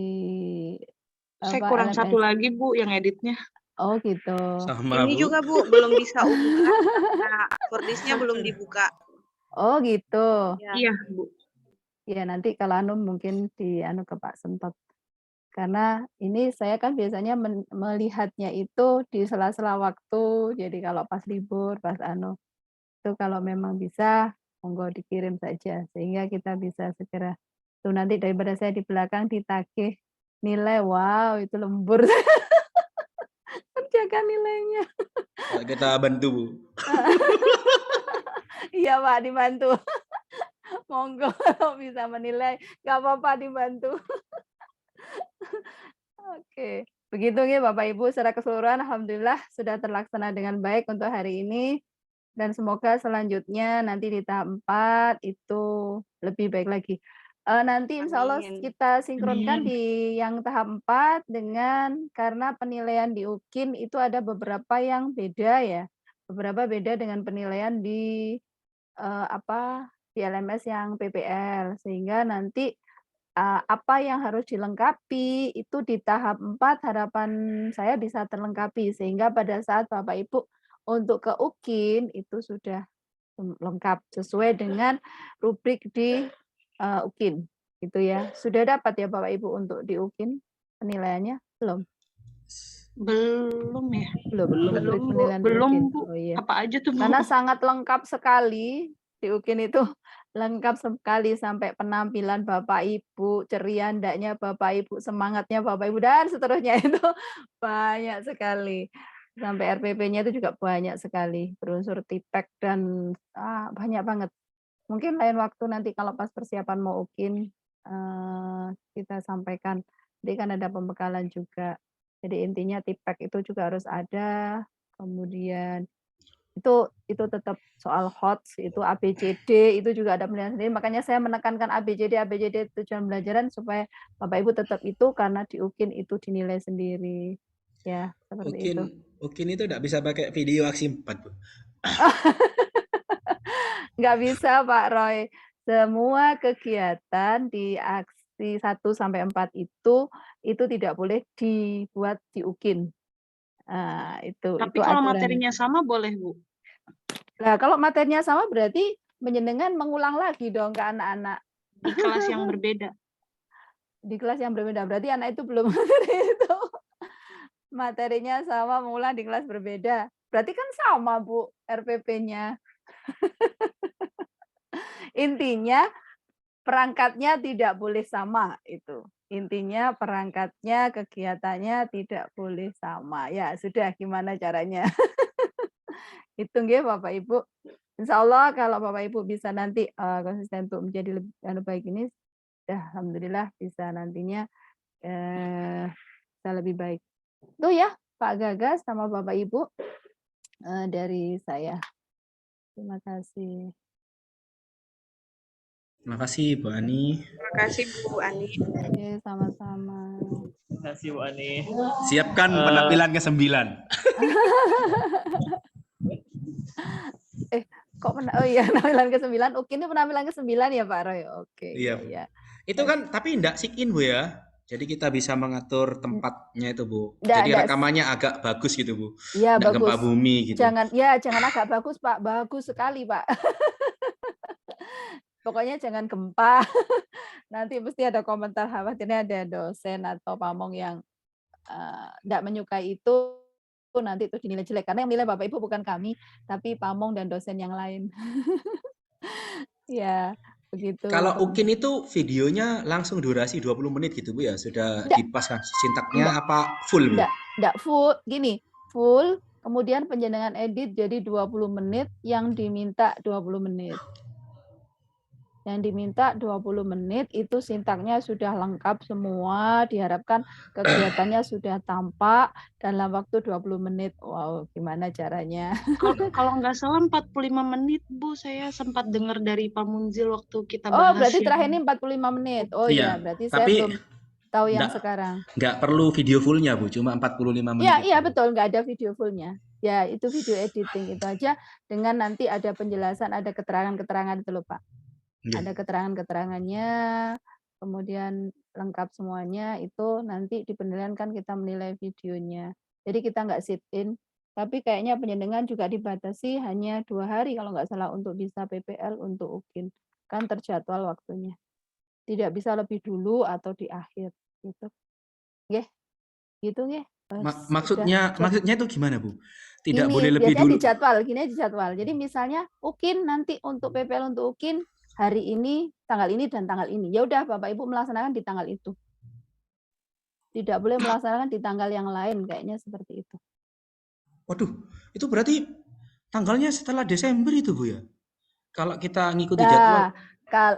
Saya apa kurang satu LMS. lagi Bu yang editnya. Oh gitu. Sama, Ini Bu. juga Bu belum bisa unggah karena Wordisnya belum dibuka. Oh gitu. Iya Bu. Ya nanti kalau anu mungkin di anu ke Pak Sentot. Karena ini saya kan biasanya melihatnya itu di sela-sela waktu. Jadi kalau pas libur, pas anu itu kalau memang bisa monggo dikirim saja sehingga kita bisa segera. Tuh nanti daripada saya di belakang ditagih nilai, wow itu lembur kerjakan nilainya. Kita bantu, Bu. Iya Pak dibantu. Monggo kalau bisa menilai, nggak apa-apa dibantu. Oke, begitu ya Bapak Ibu secara keseluruhan alhamdulillah sudah terlaksana dengan baik untuk hari ini dan semoga selanjutnya nanti di tahap 4 itu lebih baik lagi. Nanti insya Allah Amin. kita sinkronkan Amin. di yang tahap 4 dengan karena penilaian di UKIN itu ada beberapa yang beda ya. Beberapa beda dengan penilaian di di LMS yang PPL sehingga nanti apa yang harus dilengkapi itu di tahap 4 harapan saya bisa terlengkapi sehingga pada saat Bapak Ibu untuk ke UKIN itu sudah lengkap sesuai dengan rubrik di UKIN gitu ya. Sudah dapat ya Bapak Ibu untuk di UKIN penilaiannya? Belum? Belum ya? Belum. Belum Bu. Penilaian di Belum UKIN. Bu. Oh iya. Apa aja tuh Bu? Karena sangat lengkap sekali di UKIN itu lengkap sekali sampai penampilan Bapak Ibu, ceria ndaknya Bapak Ibu, semangatnya Bapak Ibu dan seterusnya itu banyak sekali. Sampai RPP-nya itu juga banyak sekali, berunsur tipek dan banyak banget. Mungkin lain waktu nanti kalau pas persiapan mau UKIN kita sampaikan. Jadi kan ada pembekalan juga. Jadi intinya tipek itu juga harus ada. Kemudian itu tetap soal HOTS itu ABCD itu juga ada penilaian sendiri makanya saya menekankan ABCD tujuan pembelajaran supaya Bapak Ibu tetap itu karena di UKIN itu dinilai sendiri ya seperti itu. UKIN itu nggak bisa pakai video aksi 4, Bu. Nggak bisa Pak Roy, semua kegiatan di aksi 1 sampai 4 itu tidak boleh dibuat di UKIN. Itu Tapi kalau aturan. materinya sama boleh Bu? Nah, kalau materinya sama berarti menyenengan mengulang lagi dong ke anak-anak. Di kelas yang berbeda. Di kelas yang berbeda. Berarti anak itu belum materi itu. Materinya sama mengulang di kelas berbeda. Berarti kan sama, Bu, RPP-nya. Intinya perangkatnya tidak boleh sama itu. Intinya perangkatnya, kegiatannya tidak boleh sama. Ya, sudah gimana caranya? Hitung ya Bapak Ibu. Insya Allah kalau Bapak Ibu bisa nanti konsisten untuk menjadi lebih baik ini, alhamdulillah bisa nantinya bisa lebih baik. Itu ya Pak Gagas sama Bapak Ibu dari saya. Terima kasih. Terima kasih Bu Ani. Terima kasih Bu Ani. Oke, sama-sama. Terima kasih Bu Ani. Siapkan penampilan ke-9. Kok oh iya penampilan ke-9. UKIN itu penampilan ke-9 ya Pak Roy. Oke. Iya. Ya. Itu kan tapi enggak sit-in Bu ya. Jadi kita bisa mengatur tempatnya itu Bu. Nggak, Jadi rekamannya agak bagus gitu Bu. Iya, Enggak bagus. gempa bumi gitu. Jangan agak bagus Pak, bagus sekali Pak. Pokoknya jangan gempa. Nanti mesti ada komentar khawatirnya ada dosen atau pamong yang enggak menyukai itu nanti itu dinilai jelek karena yang nilai Bapak Ibu bukan kami tapi pamong dan dosen yang lain. Ya, begitu. Kalau UKIN itu videonya langsung durasi 20 menit gitu Bu ya. Sudah dipaskan sintaknya apa full Bu? Enggak full, gini, full kemudian penjenengan edit jadi 20 menit yang diminta 20 menit. Yang diminta 20 menit itu sintaknya sudah lengkap semua, diharapkan kegiatannya sudah tampak dalam waktu 20 menit. Wow, gimana caranya? Kalau nggak salah 45 menit Bu, saya sempat dengar dari Pak Munzil waktu kita bahas. Oh, berarti terakhir ini 45 menit. Oh iya, berarti saya belum tahu yang sekarang. Nggak perlu video fullnya Bu, cuma 45 menit. Iya betul, nggak ada video fullnya. Ya, itu video editing itu aja dengan nanti ada penjelasan, ada keterangan-keterangan itu loh Pak. Nggih. Ada keterangan-keterangannya, kemudian lengkap semuanya, itu nanti di penilaian kan kita menilai videonya. Jadi kita nggak sit in, tapi kayaknya penjenengan juga dibatasi hanya 2 hari kalau nggak salah untuk bisa PPL untuk UKIN. Kan terjadwal waktunya. Tidak bisa lebih dulu atau di akhir gitu. Nggih. Gitu nggih. Maksudnya itu gimana, Bu? Tidak Gini, boleh lebih biasanya dulu. dijadwal, gini dijadwal. Jadi misalnya UKIN nanti untuk PPL untuk UKIN hari ini, tanggal ini dan tanggal ini. Ya udah Bapak Ibu melaksanakan di tanggal itu. Tidak boleh melaksanakan di tanggal yang lain, kayaknya seperti itu. Waduh, itu berarti tanggalnya setelah Desember itu, Bu ya? Kalau kita ngikuti jadwal.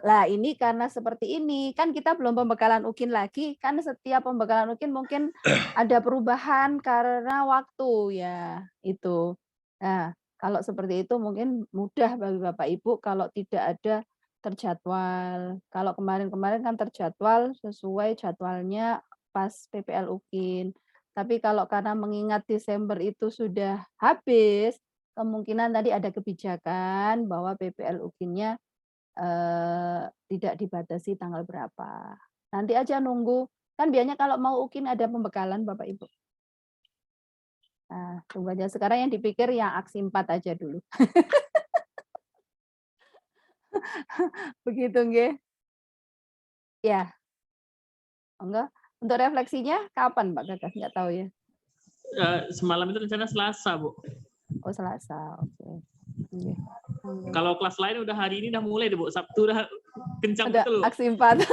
Lah ini karena seperti ini, kan kita belum pembekalan UKIN lagi, kan setiap pembekalan UKIN mungkin ada perubahan karena waktu ya, itu. Nah, kalau seperti itu mungkin mudah bagi Bapak Ibu kalau tidak ada terjadwal. Kalau kemarin-kemarin kan terjadwal sesuai jadwalnya pas PPL UKIN. Tapi kalau karena mengingat Desember itu sudah habis, kemungkinan tadi ada kebijakan bahwa PPL UKIN-nya tidak dibatasi tanggal berapa. Nanti aja nunggu, kan biasanya kalau mau UKIN ada pembekalan Bapak Ibu. Nah, tunggu aja. Sekarang yang dipikir yang aksi 4 aja dulu. Begitu nggih. Ya. Enggak. Untuk refleksinya kapan Pak Gagas? Enggak tahu ya. Semalam itu rencana Selasa, Bu. Oh, Selasa. Oke. Nggih. Kalau kelas lain udah hari ini udah mulai deh, Bu. Sabtu udah kencang Ada betul, Bu. aksi 4.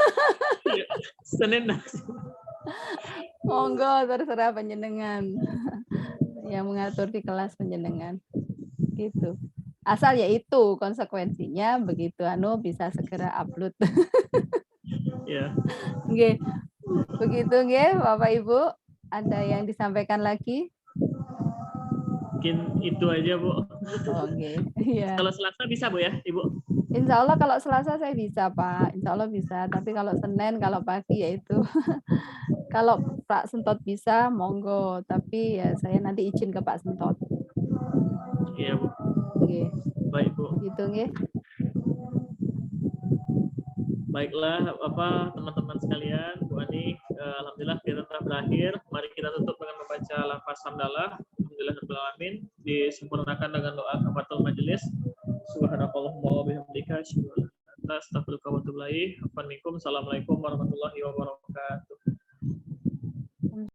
Senin dah. Monggo terserah panjenengan. Yang mengatur di kelas panjenengan. Gitu. Asal ya itu konsekuensinya begitu bisa segera upload. Ya. Nggih. Begitu nggih Bapak Ibu. Ada yang disampaikan lagi? Mungkin itu aja, Bu. Oke. Iya. Kalau Selasa bisa, Bu ya, Ibu? Insya Allah kalau Selasa saya bisa, Pak. Insya Allah bisa. Tapi kalau Senin, kalau pagi ya itu. Kalau Pak Sentot bisa, monggo. Tapi ya saya nanti izin ke Pak Sentot. Iya, Bu. Oke. Baik, Bu. Gitu nggih. Baiklah, teman-teman sekalian, Bu Ani, alhamdulillah kita telah berakhir. Mari kita tutup dengan membaca lafaz hamdalah. Alhamdulillahirabbil alamin, disempurnakan dengan doa kafaratul majelis. Subhanakallahumma wa bihamdika asyhadu an la ilaha illa anta astaghfiruka wa atubu ilaik. Assalamualaikum warahmatullahi wabarakatuh.